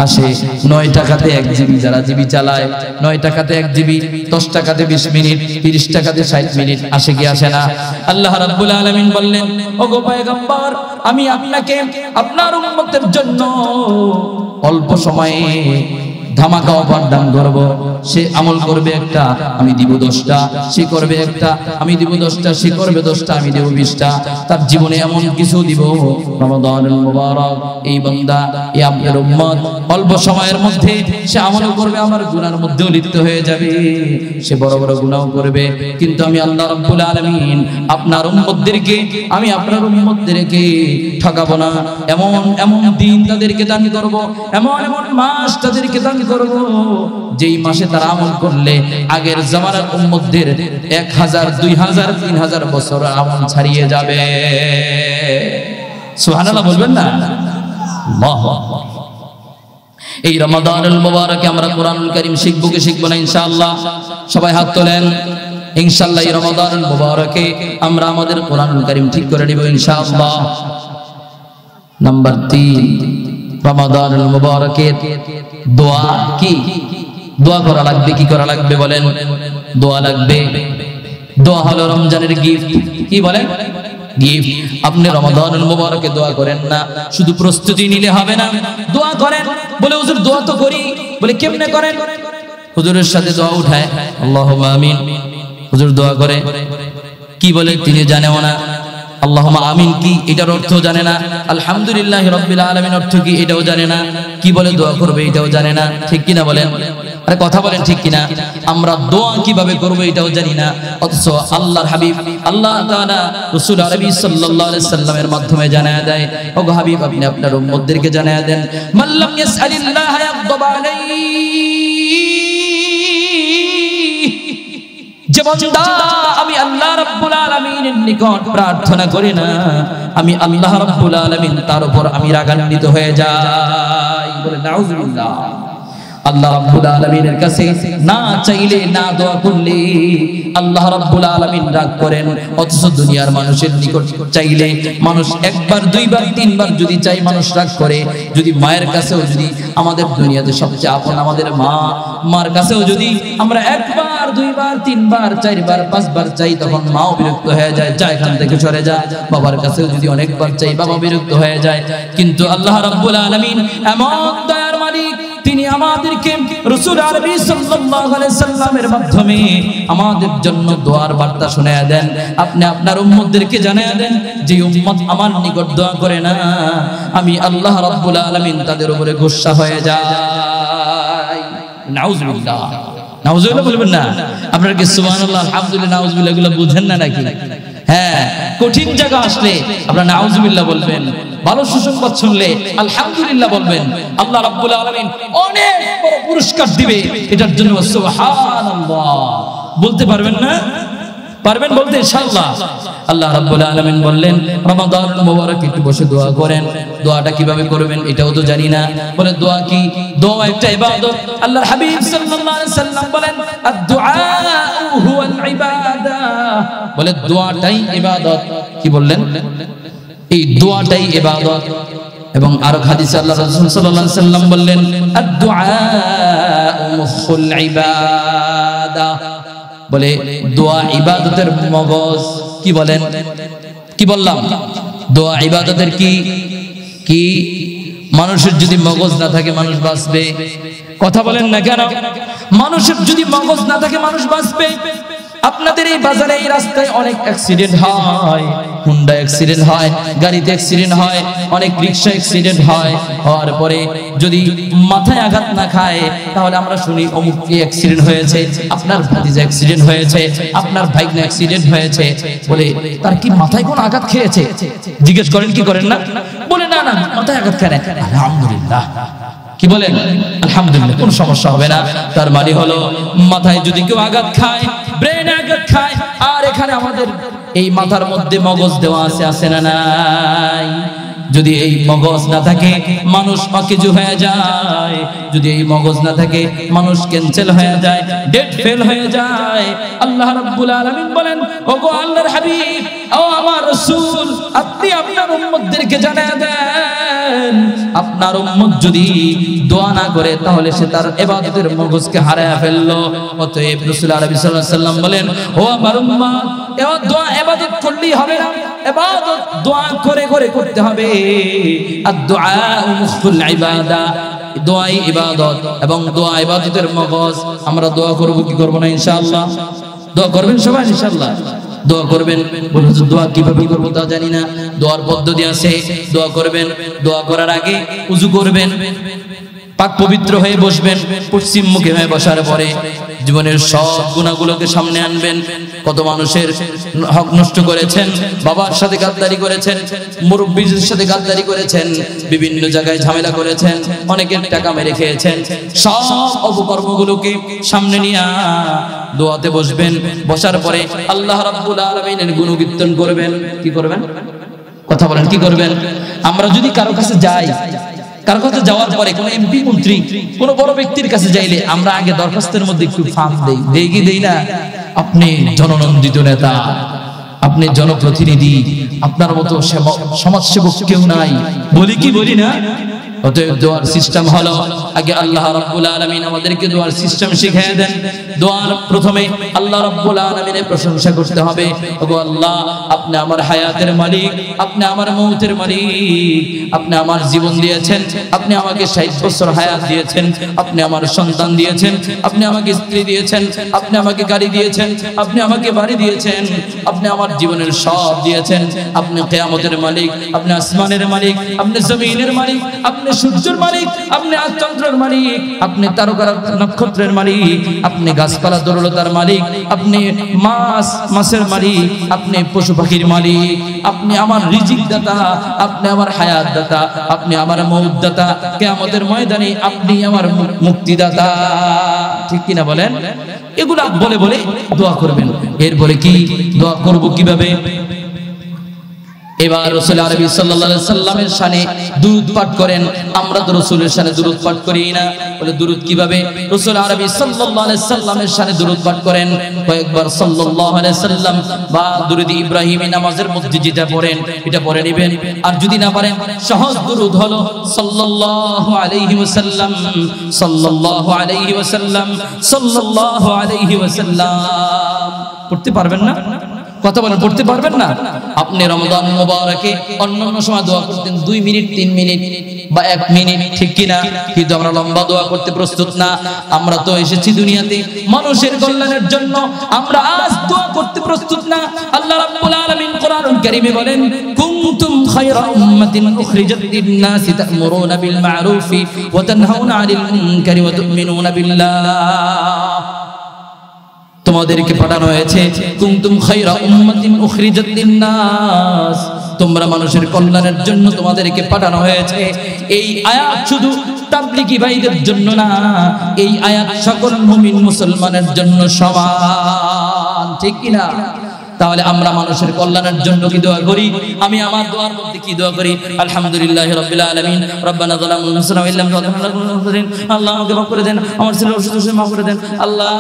আসে। 9 টাকাতে 1 জিবি, যারা জিবি চালায় 9 টাকাতে 1 জিবি, 10 টাকাতে 20 মিনিট, 30 টাকাতে 60 মিনিট, আসে কি আসে না? আল্লাহ রাব্বুল আলামিন বললেন, ওগো পয়গম্বর, আমি আপনাকে আপনার উম্মতের জন্য অল্প সময়ে ধামাকা অফার দান করব। সে আমল করবে একটা, আমি দিব 10টা, সে করবে একটা, আমি দিব 10টা, সে করবে 10টা, আমি দেব 20টা। তার জীবনে এমন কিছু দিব, রমাদানুল মুবারক, এই বান্দা, এই আপনার উম্মত অল্প সময়ের মধ্যে সে আমল করবে, আমার গুনার মধ্যেও লিপ্ত হয়ে যাবে, সে বড় বড় গুনাহ করবে, কিন্তু আমি আল্লাহ রাব্বুল আলামিন আপনার উম্মতদেরকে, আমি আপনার উম্মতদেরকে ঠকাবো না। এমন এমন দিন তাদেরকে দান করব, এমন এমন মাস তাদেরকে দান করব, যেই মাসে তারা আমল করলে আগের জামানার উম্মতদের 1000, 2000, 3000 বছর আমল ছাড়িয়ে যাবে। সুবহানাল্লাহ বলবেন না? আল্লাহু আকবার। এই রমাদানুল মুবারকে আমরা কোরআনুল কারীম শিখবো কি শিখবো না ইনশাআল্লাহ? সবাই হাত তোলেন। ইনশাআল্লাহ এই রমাদানুল মুবারকে আমরা আমাদের কোরআনুল কারীম ঠিক করে নিব ইনশাআল্লাহ। নাম্বার 3, রমাদানুল মুবারকের দোয়া কি? দোয়া করা লাগবে। কি করা লাগবে বলেন? দোয়া লাগবে। দোয়া হলো রমজানের গিফট। কি বলেন? গিফট। আপনি রমাদানুল মুবারকে দোয়া করেন না, শুধু প্রস্তুতি নিলে হবে না, দোয়া করেন। বলে হুজুর দোয়া তো করি, বলে কেমনে করেন? হুজুরের সাথে দোয়া উঠায়, আল্লাহুম্মা আমিন। হুজুর দোয়া করে, কি বলে তিনি জানেও না। আল্লাহুম্মা আমিন কি এটার অর্থ জানে না, আলহামদুলিল্লাহি রাব্বিল আলামিন অর্থ কি এটাও জানে না, কি বলে দোয়া করবে এটাও জানে না, ঠিক কিনা বলেন? আরে কথা বলেন ঠিক কিনা? আমরা দোয়া কিভাবে করব এটাও জানি না, অথচ আল্লাহর হাবিব আল্লাহ তাআলা রাসূল আরবি সাল্লাল্লাহু আলাইহি সাল্লামের মাধ্যমে জানায়া দেয়, ওগো হাবিব আপনি আপনার উম্মতদেরকে জানায়া দেন, মাল্লাম ইয়াসআলিল্লাহ ইয়াগদাব আলাইহি, যে বান্দা আমি আল্লাহ রাব্বুল আলামিনের নিকট প্রার্থনা করি না, আমি আল্লাহ রাব্বুল আলামিন তার উপর আমি রাগান্বিত হয়ে যাই। বলে নাউযুবিল্লাহ। আল্লাহ রাব্বুল আলামিনের কাছে না চাইলে না দোয়া করলে আল্লাহ রাব্বুল আলামিন রাগ করেন, অথচ দুনিয়ার মানুষের নিকট চাইলে মানুষ একবার দুইবার তিনবার যদি চাই মানুষ রাগ করে। যদি মায়ের কাছেও যদি আমাদের দুনিয়াতে সবচেয়ে আপন আমাদের মার কাছেও যদি আমরা একবার দুইবার তিনবার চারবার পাঁচবার চাই তখন মাও বিরক্ত হয়ে যায়, যা এখান থেকে সরে যা। বাবার কাছেও যদি অনেকবার চাই বাবা বিরক্ত হয়ে যায়। কিন্তু আল্লাহ রাব্বুল আলামিন এমন দয়ার মালিক, তিনি আমাদেরকে রাসূল আরবি সাল্লাল্লাহু আলাইহি সাল্লামের মাধ্যমে আমাদের জন্য দোয়ার বার্তা শোনায়া দেন। আপনি আপনার উম্মতদেরকে জানায়া দেন যে উম্মত আমার নিকট দোয়া করে না, আমি আল্লাহ রাব্বুল আলামিন তাদের উপরে গোসা হয়ে যায়। নাউযুবিল্লাহ। নাউযুবিল্লাহ বলবেন না? আপনারা কি সুবহানাল্লাহ আলহামদুলিল্লাহ নাউযুবিল্লাহ এগুলো বুঝেন না নাকি? হ্যাঁ, কঠিন জায়গা আসলে আপনারা নাউযুবিল্লাহ বলবেন, ভালো সুসংবাদ শুনলে আলহামদুলিল্লাহ বলবেন। আল্লাহ রাব্বুল আলামিন অনেক বড় পুরস্কার দিবে এটার জন্য সুবহানাল্লাহ বলতে পারবেন না? পারবেন বলতে ইনশাআল্লাহ। আল্লাহ রাব্বুল আলামিন বললেন রমাদানুল মুবারক একটু বসে দোয়া করেন। দোয়াটা কিভাবে করবেন এটাও তো জানি না। বলে দোয়া কি? দোয়া একটা ইবাদত। আল্লাহর হাবিব সাল্লাল্লাহু আলাইহি সাল্লাম বলেন আদ-দুআউ হুয়াল ইবাদা। বলে দোয়াটাই ইবাদত। কি বললেন? এই দোয়াটাই ইবাদত। এবং আরো হাদিসে আল্লাহ রাসূল সাল্লাল্লাহু আলাইহি সাল্লাম বললেন আদ-দুআউ মুখুল ইবাদা। বলে দোয়া ইবাদতের মগজ। কি বলেন? কি বললাম? দোয়া ইবাদতের কি মানুষের যদি মগজ না থাকে মানুষ বাঁচবে? কথা বলেন না কেন? মানুষের যদি মগজ না থাকে মানুষ বাঁচবে? আপনাদের এই বাজারে এই রাস্তায় অনেক অ্যাক্সিডেন্ট হয়, হুন্ডা অ্যাক্সিডেন্ট হয়, গাড়িতে অ্যাক্সিডেন্ট হয়, অনেক রিকশা অ্যাক্সিডেন্ট হয়। হওয়ার পরে যদি মাথায় আঘাত না খায় তাহলে আমরা শুনি অমুক কি অ্যাক্সিডেন্ট হয়েছে, আপনার ভাতিজা অ্যাক্সিডেন্ট হয়েছে, আপনার ভাইগনা অ্যাক্সিডেন্ট হয়েছে। বলে তার কি মাথায় কোন আঘাত খেয়েছে? জিজ্ঞেস করেন কি করেন না? বলে না না মাথায় আঘাত খায় না। আলহামদুলিল্লাহ। কি বলেন? আলহামদুলিল্লাহ, কোন সমস্যা হবে না। তার মানে হলো মাথায় যদি কেউ আঘাত খায়, ব্রেনে আঘাত খায়, আর এখানে আমাদের এই মাথার মধ্যে মগজ দেওয়া আছে না নাই? যদি এই মগজ না থাকে মানুষ অকেজু হয়ে যায়, যদি এই মগজ না থাকে মানুষ ক্যান্সেল হয়ে যায়, ডেড ফেল হয়ে যায়। আল্লাহ রাব্বুল আলামিন বলেন ওগো আল্লাহর হাবিব, ও আমার রাসূল, আপনি আপনার উম্মতদেরকে জানায়া দেন আপনার উম্মত যদি দোয়া না করে তাহলে সে তার ইবাদতের মগজকে হারায় ফেললো। অতএব রাসূল আরবি সাল্লাল্লাহু আলাইহি সাল্লাম বলেন ও আমার উম্মত, দোয়া ইবাদত করলেই হবে না, ইবাদত দোয়া করে করে করতে হবে। আদ-দুআউ মুখুল ইবাদা। দোয়াই ইবাদত এবং দোয়া ইবাদতের মগজ। আমরা দোয়া করব কি করব না ইনশাআল্লাহ? দোয়া করবেন সবাই ইনশাআল্লাহ? দোয়া করবেন। বলুন দোয়া কিভাবে করব তা জানি না। দোয়ার পদ্ধতি আছে। দোয়া করবেন, দোয়া করার আগে ওযু করবেন, পাক পবিত্র হয়ে বসবেন। পশ্চিম মুখে হয়ে বসার পরে জীবনের সব গুনাহগুলোকে সামনে আনবেন। কত মানুষের হক নষ্ট করেছেন, বাবার সাথে গাদ্দারি করেছেন, মুরব্বিদের সাথে গাদ্দারি করেছেন, বিভিন্ন জায়গায় ঝামেলা করেছেন, অনেকের টাকা মেরে খেয়েছেন। সব অপকর্মগুলোকে সামনে নিয়ে দোয়াতে বসবেন। বসার পরে আল্লাহ রাব্বুল আলামিনের গুণকীর্তন করবেন। কি করবেন? কথা বলেন কি করবেন? আমরা যদি কারো কাছে যাই, কারো কাছে যাওয়ার পরে কোন এমপি মন্ত্রী কোন বড় ব্যক্তির কাছে যাইলে আমরা আগে দরখাস্তের মধ্যে একটু ফার্ম দেই কি দেই না? আপনি জননন্দিত নেতা, আপনি জনপ্রতিনিধি, আপনার মতো সমাজসেবক কেউ নাই, বলি কি বলি না? অতএব দোয়ার সিস্টেম হলো আগে আল্লাহ রাব্বুল আলামিন আমাদেরকে দোয়ার সিস্টেম শিখিয়ে দেন। দোয়ার প্রথমে আল্লাহ রাব্বুল আলামিনের প্রশংসা করতে হবে। ওগো আল্লাহ, আপনি আমার হায়াতের মালিক, আপনি আমার মৌতের মালিক, আপনি আমার জীবন দিয়েছেন, আপনি আমাকে 60 বছর হায়াত দিয়েছেন, আপনি আমার সন্তান দিয়েছেন, আপনি আমাকে স্ত্রী দিয়েছেন, আপনি আমাকে গাড়ি দিয়েছেন, আপনি আমাকে বাড়ি দিয়েছেন, আপনি আমার জীবনের সব দিয়েছেন। আপনি কিয়ামতের মালিক, আপনি আসমানের মালিক, আপনি জমিনের মালিক, আপনি সূর্যের মালিক, আপনি চন্দ্রের মালিক, আপনি তারকা নক্ষত্রের মালিক, আপনি গাছপালা তরুলতার মালিক, আপনি মাছের মালিক, আপনি পশু পাখির মালিক, আপনি আমার রিজিক দাতা, আপনি আমার হায়াত দাতা, আপনি আমার মউত দাতা, কিয়ামতের ময়দানে আপনি আমার মুক্তিদাতা। ঠিক কিনা বলেন? এগুলা বলে বলে দোয়া করবেন। এরপরে কি দোয়া করব কিভাবে? এবার রাসূল আরবি সাল্লাল্লাহু আলাইহি সাল্লামের শানে দুরূদ পাঠ করেন। আমরা তো রাসূলের শানে দুরূদ পাঠ করি না। বলে দুরূদ কিভাবে? রাসূল আরবি সাল্লাল্লাহু আলাইহি সাল্লামের শানে দুরূদ পাঠ করেন। কয়েকবার সাল্লাল্লাহু আলাইহি সাল্লাম বা দুরূদ ইব্রাহিমী নামাজের মধ্যে যেটা পড়েন এটা পড়ে নেবেন। আর যদি না পারেন সহজ দুরূদ হলো সাল্লাল্লাহু আলাইহি ওয়াসাল্লাম, সাল্লাল্লাহু আলাইহি ওয়াসাল্লাম, সাল্লাল্লাহু আলাইহি ওয়াসাল্লাম। পড়তে পারবেন না? কথা বলেন, পড়তে পারবেন না? আপনি রমজান মুবারকে অন্যান্য সময় দোয়া করতেন 2 মিনিট 3 মিনিট বা 1 মিনিট, ঠিক কিনা? কিন্তু আমরা লম্বা দোয়া করতে প্রস্তুত না। আমরা তো এসেছি দুনিয়াতে মানুষের কল্যাণের জন্য, আমরা আজ দোয়া করতে প্রস্তুত না। আল্লাহ রাব্বুল আলামিন কোরআনুল কারীমে বলেন, কুনতুম খায়রা উম্মাতিন উখরিজাত লিন-নাসি তা'মুরুনা বিল মা'রুফি ওয়া তানহাউনা 'আনিল মুনকারি ওয়া তু'মিনুনা বিল্লাহ। তোমাদেরকে পাঠানো হয়েছে কুনতুম খায়রা উম্মাতিন উখরিজাত লিন-নাস, তোমরা মানুষের কল্যাণের জন্য তোমাদেরকে পাঠানো হয়েছে। এই আয়াত শুধু তাবলীগী ভাইদের জন্য না, এই আয়াত সকল মুমিন মুসলমানের জন্য সমান, ঠিক কি না? তাহলে আমরা মানুষের কল্যাণের জন্য কি দোয়া করি? আমি আমার দোয়ার মধ্যে কি দোয়া করি? আলহামদুলিল্লাহি রাব্বিল আলামিন, রব্বানা যালামনা আনফুসানা ওয়া ইল্লাম তাগফির লানা, আল্লাহ আমাকে মাফ করে দেন, আমার ছেলের অসুস্থ মাফ করে দেন। আল্লাহ,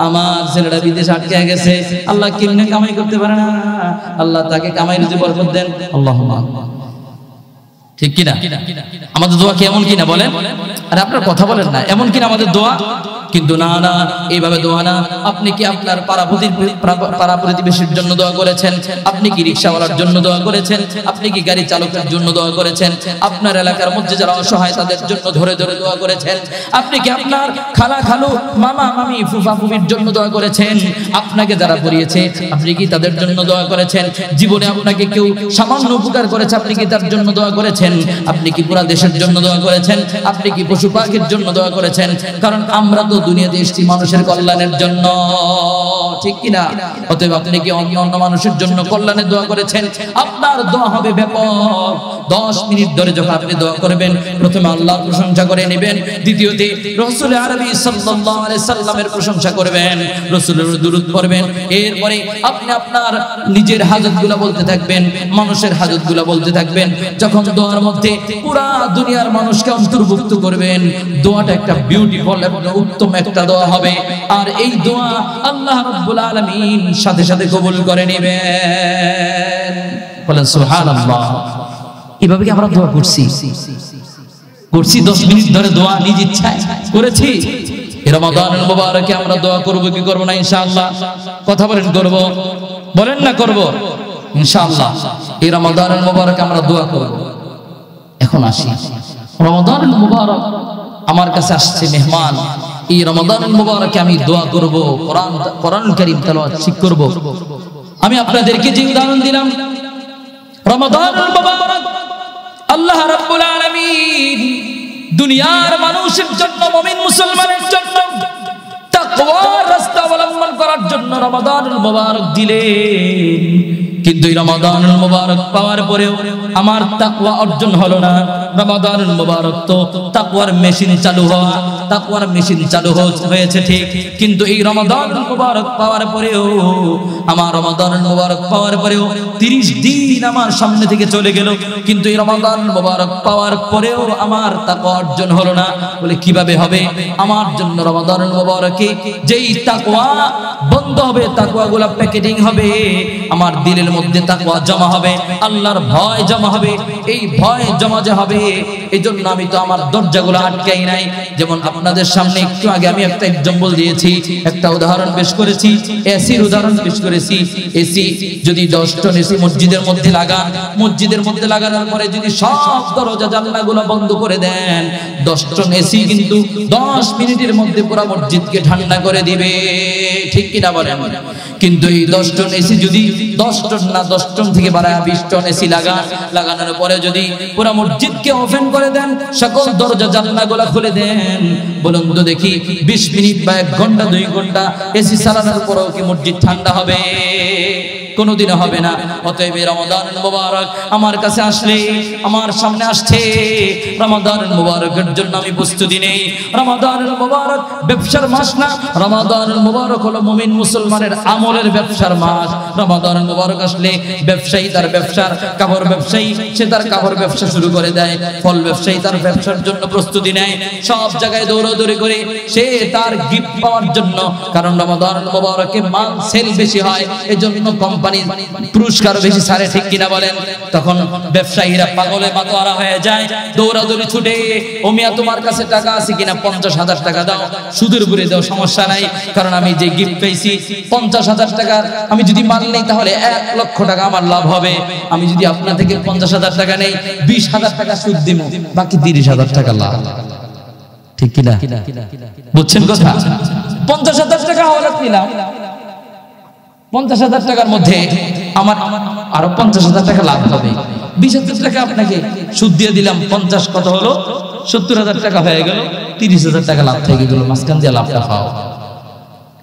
আমার ছেলেটা বিদেশে আটকে গেছে, আল্লাহ কেমনে কামাই করতে পারে না, আল্লাহ তাকে কামাই রুজি বরকত দেন। আল্লাহুম্মা, ঠিক কি না? আমাদের দোয়া কি এমন কিনা বলেন? আরে আপনারা কথা বলেন না, এমন কিনা আমাদের দোয়া? কিন্তু না না, এইভাবে দোয়া না। আপনি কি আপনার পাড়া প্রতিবেশীর জন্য দোয়া করেছেন? আপনি কি রিকশাওয়ালার জন্য দোয়া করেছেন? আপনি কি গাড়ি চালকের জন্য দোয়া করেছেন? আপনার এলাকার মধ্যে যারা অসহায় তাদের জন্য ধরে ধরে দোয়া করেছেন? আপনি কি আপনার খালা খালু মামা মামি ফুফা ফুফির জন্য দোয়া করেছেন? আপনাকে যারা পড়িয়েছে আপনি কি তাদের জন্য দোয়া করেছেন? জীবনে আপনাকে কেউ সামান্য উপকার করেছে, আপনি কি তার জন্য দোয়া করেছেন? আপনি কি পুরা দেশের জন্য দোয়া করেছেন? আপনি কি পশু পাখির জন্য দোয়া করেছেন? কারণ আমরা তো দুনিয়াতে এসেছি মানুষের কল্যাণের জন্য, ঠিক কিনা? অতএব আপনি কি অন্য মানুষের জন্য কল্যাণের দোয়া করেছেন? আপনার দোয়া হবে ব্যাপক। 10 মিনিট ধরে যখন আপনি দোয়া করবেন, প্রথমে আল্লাহর প্রশংসা করে নেবেন, দ্বিতীয়তে রাসূল আরবি সাল্লাল্লাহু আলাইহি সাল্লামের প্রশংসা করবেন, রাসূলের দুরূদ পড়বেন। এরপরে আপনি আপনার নিজের হাজতগুলো বলতে থাকবেন, মানুষের হাজতগুলো বলতে থাকবেন। যখন দোয়ার মধ্যে পুরা দুনিয়ার মানুষকে অন্তর্ভুক্ত করবেন, দোয়াটা একটা বিউটিফুল এবং উত্তম একটা দোয়া হবে। আর এই দোয়া আল্লাহ রাব্বুল আলামিন সাথে সাথে কবুল করে নেবেন। বলেন সুবহানাল্লাহ। এভাবে কি আমরা দোয়া করছি? 10 মিনিট ধরে দোয়া নিজ ইচ্ছায় করেছি। এই রমাদানুল মুবারকে আমরা দোয়া করব কি করব না? ইনশাআল্লাহ। কথা বলেন, করব? বলেন না করব? ইনশাআল্লাহ এই রমাদানুল মুবারকে আমরা দোয়া করব। এখন আসি, রমাদানুল মুবারক আমার কাছে আসছে মেহমান। এই রমাদানুল মুবারকে আমি দোয়া করব, কোরআনুল কারীম তেলাওয়াত করব। আমি আপনাদেরকে যে উদাহরণ দিলাম, রমাদানুল মুবারক আল্লাহ রাব্বুল আলামিন দুনিয়ার মানুষের জন্য, মুমিন মুসলমানের জন্য তাকওয়ার রাস্তা অবলম্বন করার জন্য রমাদানুল মুবারক দিলেন। কিন্তু এই রমাদানুল মুবারক পাওয়ার পরেও আমার তাকওয়া অর্জন হলো না। রমাদানুল মুবারক তো তাকওয়ার মেশিন চালু হওয়া, তাকওয়ার মেশিন চালু হয়েছে ঠিক, কিন্তু এই রমাদানুল মুবারক পাওয়ার পরেও, আমার রমাদানুল মুবারক পাওয়ার পরেও 30 দিন আমার সামনে থেকে চলে গেল, কিন্তু এই রমাদানুল মুবারক পাওয়ার পরেও আমার তাকওয়া অর্জন হলো না। বলে কিভাবে হবে? আমার জন্য রমাদানুল মুবারকে যেই তাকওয়া বন্ধ হবে, তাকওয়াগুলো প্যাকেটিং হবে, আমার দিলের মধ্যে তাকওয়া জমা হবে, আল্লাহর ভয় জমা হবে। এই ভয় জমা যে হবে, এজন্য আমি তো আমার দরজাগুলো আটকাই নাই। যেমন আপনাদের সামনে একটু আগে আমি একটা এক্সাম্পল দিয়েছি, একটা উদাহরণ পেশ করেছি, এসির উদাহরণ পেশ করেছি। এসি যদি 10 টন এসি মসজিদের মধ্যে লাগান, মসজিদের মধ্যে লাগানোর পরে যদি সব দরজা জানলাগুলো বন্ধ করে দেন, 10 টন এসি কিন্তু 10 মিনিটের মধ্যে পুরো মসজিদকে ঠান্ডা করে দিবে, ঠিক কিনা বলেন? কিন্তু এই 10 টন এসি যদি 10 টন না 10 টন থেকে বাড়ায় 20 টন এসি লাগানোর পরে যদি পুরো মসজিদকে ওপেন করে দেন, সকল দরজা জানলাগুলো খুলে দেন, বলুন তো দেখি 20 মিনিট বা 1 ঘন্টা 2 ঘন্টা এসি চালানোর পরেও কি মসজিদ ঠান্ডা হবে? কোনোদিনও হবে না। অতএব রমাদানুল মুবারক আমার কাছে আসলে, আমার সামনে আসছে, রমাদানুল মুবারকের জন্য আমি প্রস্তুতি নেই। রমাদানুল মুবারক ব্যবসার মাস না, রমাদানুল মুবারক হলো মুমিন মুসলমানের আমলের ব্যবসার মাস। রমাদানুল মুবারক আসলে ব্যবসায়ী তার ব্যবসার, কাপড় ব্যবসায়ী সে তার কাপড় ব্যবসা শুরু করে দেয়, ফল ব্যবসায়ী তার ব্যবসার জন্য প্রস্তুতি নেয়, সব জায়গায় দৌড়াদৌড়ি করে সে তার গিফট পাওয়ার জন্য। কারণ রমাদানুল মুবারকে মাল সেল বেশি হয়, এজন্য কোম্পানি পুরস্কার বেশি ছাড়ে, ঠিক কিনা বলেন? তখন ব্যবসায়ীরা পাগলে মাতোয়ারা হয়ে যায়, দৌড়াদৌড়ি ছুটে, ও মিয়া তোমার কাছে টাকা আছে কিনা? 50,000 টাকা দাও, সুদের উপরে দাও, সমস্যা নাই, কারণ আমি যে গিফট পেয়েছি 50,000 টাকার, আমি যদি মাল নেই তাহলে 1 লক্ষ টাকা আমার লাভ হবে। আমি যদি আপনার থেকে 50,000 টাকা নেই, 20,000 টাকা সুদ দিব, বাকি 30,000 টাকা লাভ, ঠিক কিনা? বুঝছেন কথা? 50,000 টাকা হওয়ার নিলাম, 50,000 টাকার মধ্যে আমার আরো 50,000 টাকা লাভ হবে, 20,000 টাকা আপনাকে সুদ দিয়ে দিলাম, 50 কত হলো? 70,000 টাকা হয়ে গেল, 30,000 টাকা লাভ থেকে গেল, মাঝখান দিয়ে লাভটা পাও।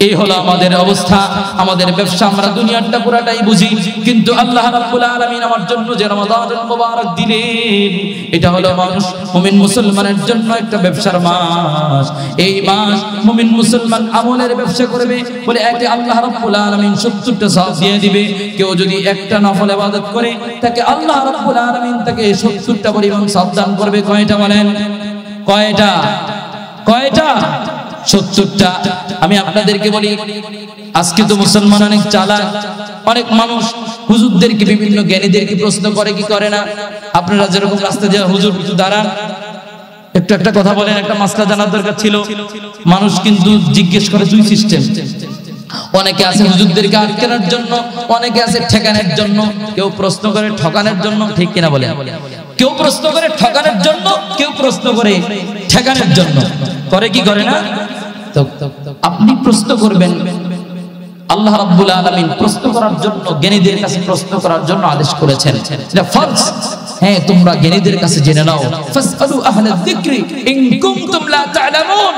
এই হলো আমাদের অবস্থা, আমাদের ব্যবসা। আমরা দুনিয়াটা পুরাটাই বুঝি, কিন্তু আল্লাহ রাব্বুল আলামিন আমার জন্য যে রমাদানুল মুবারক দিলেন, এটা হলো মানুষ মুমিন মুসলমানের জন্য একটা ব্যবসার মাস। এই মাস মুমিন মুসলমান আমলের ব্যবসা করবে বলে একে আল্লাহ রাব্বুল আলামিন 70টা সওয়াব দিয়ে দিবে। কেউ যদি একটা নফল ইবাদত করে, তাকে আল্লাহ রাব্বুল আলামিন তাকে 70টা পরিমাণ সওয়াব দান করবে। কয়টা বলেন? কয়টা? 70টা। আমি আপনাদেরকে বলি, আজকে তো মুসলমান অনেক চালাক, অনেক মানুষ হুজুরদেরকে, বিভিন্ন জ্ঞানীদেরকে প্রশ্ন করে কি করে না? আপনারা যেরকম রাস্তা দিয়ে হুজুর দাঁড়ান, একটু একটা কথা বলেন, একটা মাসলা জানার দরকার ছিল। মানুষ কিন্তু জিজ্ঞেস করে 2 সিস্টেম। অনেকে আছে হুজুরদেরকে আটকানোর জন্য, অনেকে আছে ঠেকানোর জন্য। কেউ প্রশ্ন করে ঠকানোর জন্য, ঠিক কিনা বলেন? কেউ প্রশ্ন করে ঠকানোর জন্য, কেউ প্রশ্ন করে ঠেকানোর জন্য। করে কি করে না? তো আপনি প্রশ্ন করবেন, আল্লাহ রাব্বুল আলামিন প্রশ্ন করার জন্য, জ্ঞানীদের কাছে প্রশ্ন করার জন্য আদেশ করেছেন। এটা ফরজ। হ্যাঁ, তোমরা জ্ঞানীদের কাছে জেনে নাও। ফাসআলু আহলায যিকরি ইন কুনতুম লা তা'লামুন।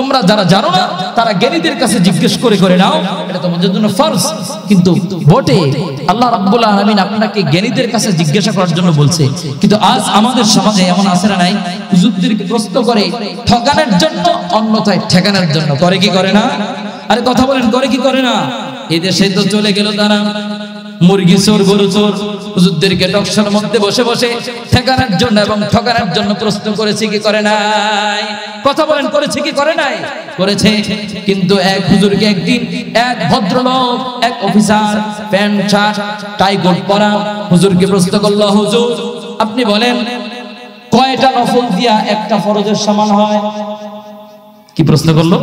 তোমরা যারা জানো না তারা জ্ঞানীদের কাছে জিজ্ঞেস করে নাও, এটা তোমাদের জন্য ফরজ। কিন্তু বটে আল্লাহ রাব্বুল আলামিন আপনাকে জ্ঞানীদের কাছে জিজ্ঞাসা করার জন্য বলছে। কিন্তু আজ আমাদের সমাজে এমন আছে না নাই? হুজুরদেরকে প্রশ্ন করে ঠকানোর জন্য, অন্যথায় ঠেকানোর জন্য। করে কি করে না? আরে কথা বলেন, করে কি করে না? এই দেশে তো চলে গেল তারা মুরগি চোর, গরু চোর, হুজুরদেরকে টকশোর মধ্যে বসে বসে ঠেকানোর জন্য এবং ঠকানোর জন্য প্রশ্ন করেছে কি করে নাই? কথা বলেন, করেছে কি করে নাই? করেছে। কিন্তু এক হুজুরকে একদিন এক ভদ্রলোক, এক officer, pant shirt tie coat পরা হুজুরকে প্রশ্ন করলো, হুজুর আপনি বলেন কয়টা নফল দিয়া একটা ফরজের সমান হয়? কি প্রশ্ন করলো?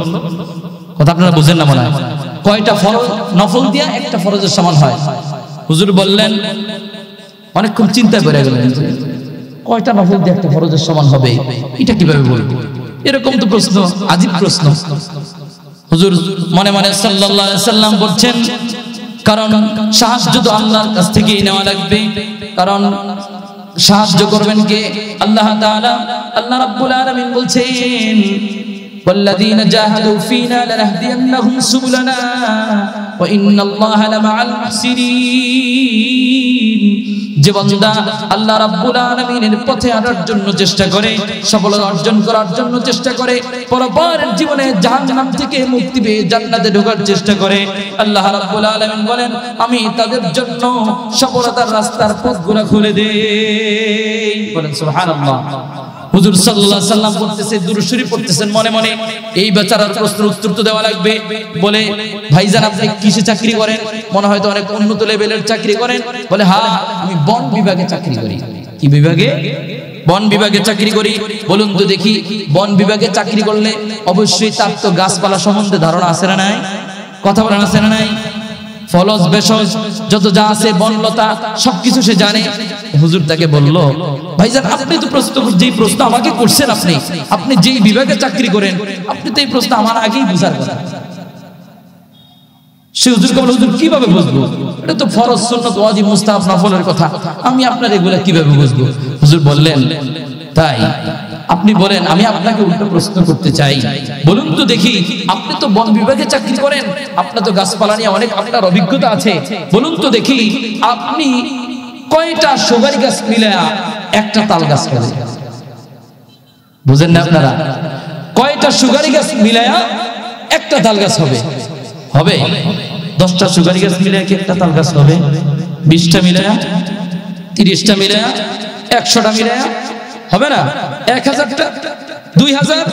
কথা আপনারা বুঝেন না মনে হয়। কয়টা ফরজ নফল দিয়া একটা ফরজের সমান হয়? হুজুর বললেন, অনেকক্ষণ চিন্তা করে গেলেন, কয়টা নফল দিয়ে একটা ফরজের সমান হবে, এটা কিভাবে বলবো? এরকম তো প্রশ্ন, আজীব প্রশ্ন। হুজুর মনে মনে সাল্লাল্লাহু আলাইহি সাল্লাম বলছেন, কারণ সাহায্য তো আল্লাহর কাছ থেকেই নেওয়া লাগবে। কারণ সাহায্য করবেন কে? আল্লাহ তাআলা। আল্লাহ রাব্বুল আলামিন বলছেন, والذين جاهدوا فينا لنهدينهم سبلنا وإن الله لمع المحسنين। যে বান্দা আল্লাহ রাব্বুল আলামিনের পথে হাঁটার জন্য চেষ্টা করে, সফলতা অর্জন করার জন্য চেষ্টা করে, পরপরের জীবনে জাহান্নাম থেকে মুক্তি পেয়ে জান্নাতে ঢোকার চেষ্টা করে, আল্লাহ রাব্বুল আলামিন বলেন আমি তাদের জন্য সফলতার রাস্তার পথগুলো খুলে দেই। বলেন সুবহানাল্লাহ। হুজুর সাল্লাল্লাহু আলাইহি সাল্লাম পড়তেছে, দুরূদ শরীফ পড়তেছেন মনে মনে। এই বেচারার প্রশ্নের উত্তর তো দেওয়া লাগবে। বলে ভাইজান আপনি কিসে চাকরি করেন? মনে হয় তো অনেক উন্নত লেভেলের চাকরি করেন। বলে হ্যাঁ আমি বন বিভাগে চাকরি করি। কি বিভাগে? বন বিভাগে চাকরি করি। বলুন তো দেখি, বন বিভাগে চাকরি করলে অবশ্যই তার তো গাছপালা সম্বন্ধে ধারণা আছে না নাই? কথা বলেন আছে না নাই? ফলজ বেশজ যত যা আছে বনলতা সবকিছু সে জানে। হুজুর তাকে বলল ভাইজান আপনি তো যেই প্রশ্ন আমাকে করছেন, আপনি যেই বিভাগে চাকরি করেন আপনি তো এই প্রশ্ন আমার আগেই বুঝার কথা। সে হুজুরকে বলে হুজুর কিভাবে বুঝবো? এটা তো ফরজ সুন্নাত ওয়াজিব মুস্তাহাব নফলের কথা, আমি আপনার এগুলা কিভাবে বুঝবো? হুজুর বললেন তাই আপনি বলেন আমি আপনাকে উল্টো প্রশ্ন করতে চাই। বলুন তো দেখি, আপনি তো বন বিভাগে চাকরি করেন, আপনার তো গাছপালা নিয়ে অনেক আপনার অভিজ্ঞতা আছে। বলুন তো দেখি আপনি কয়টা সুপারি গাছ মিলায়া একটা তাল গাছ করে? বুঝেন না আপনারা? কয়টা সুপারি গাছ মিলায়া একটা তাল গাছ হবে? হবে? 10টা সুপারি গাছ মিলায়া কি একটা তাল গাছ হবে? 20টা মিলায়া, 30টা মিলায়া, 100টা মিলায়া হবে না? 1000টা, 2000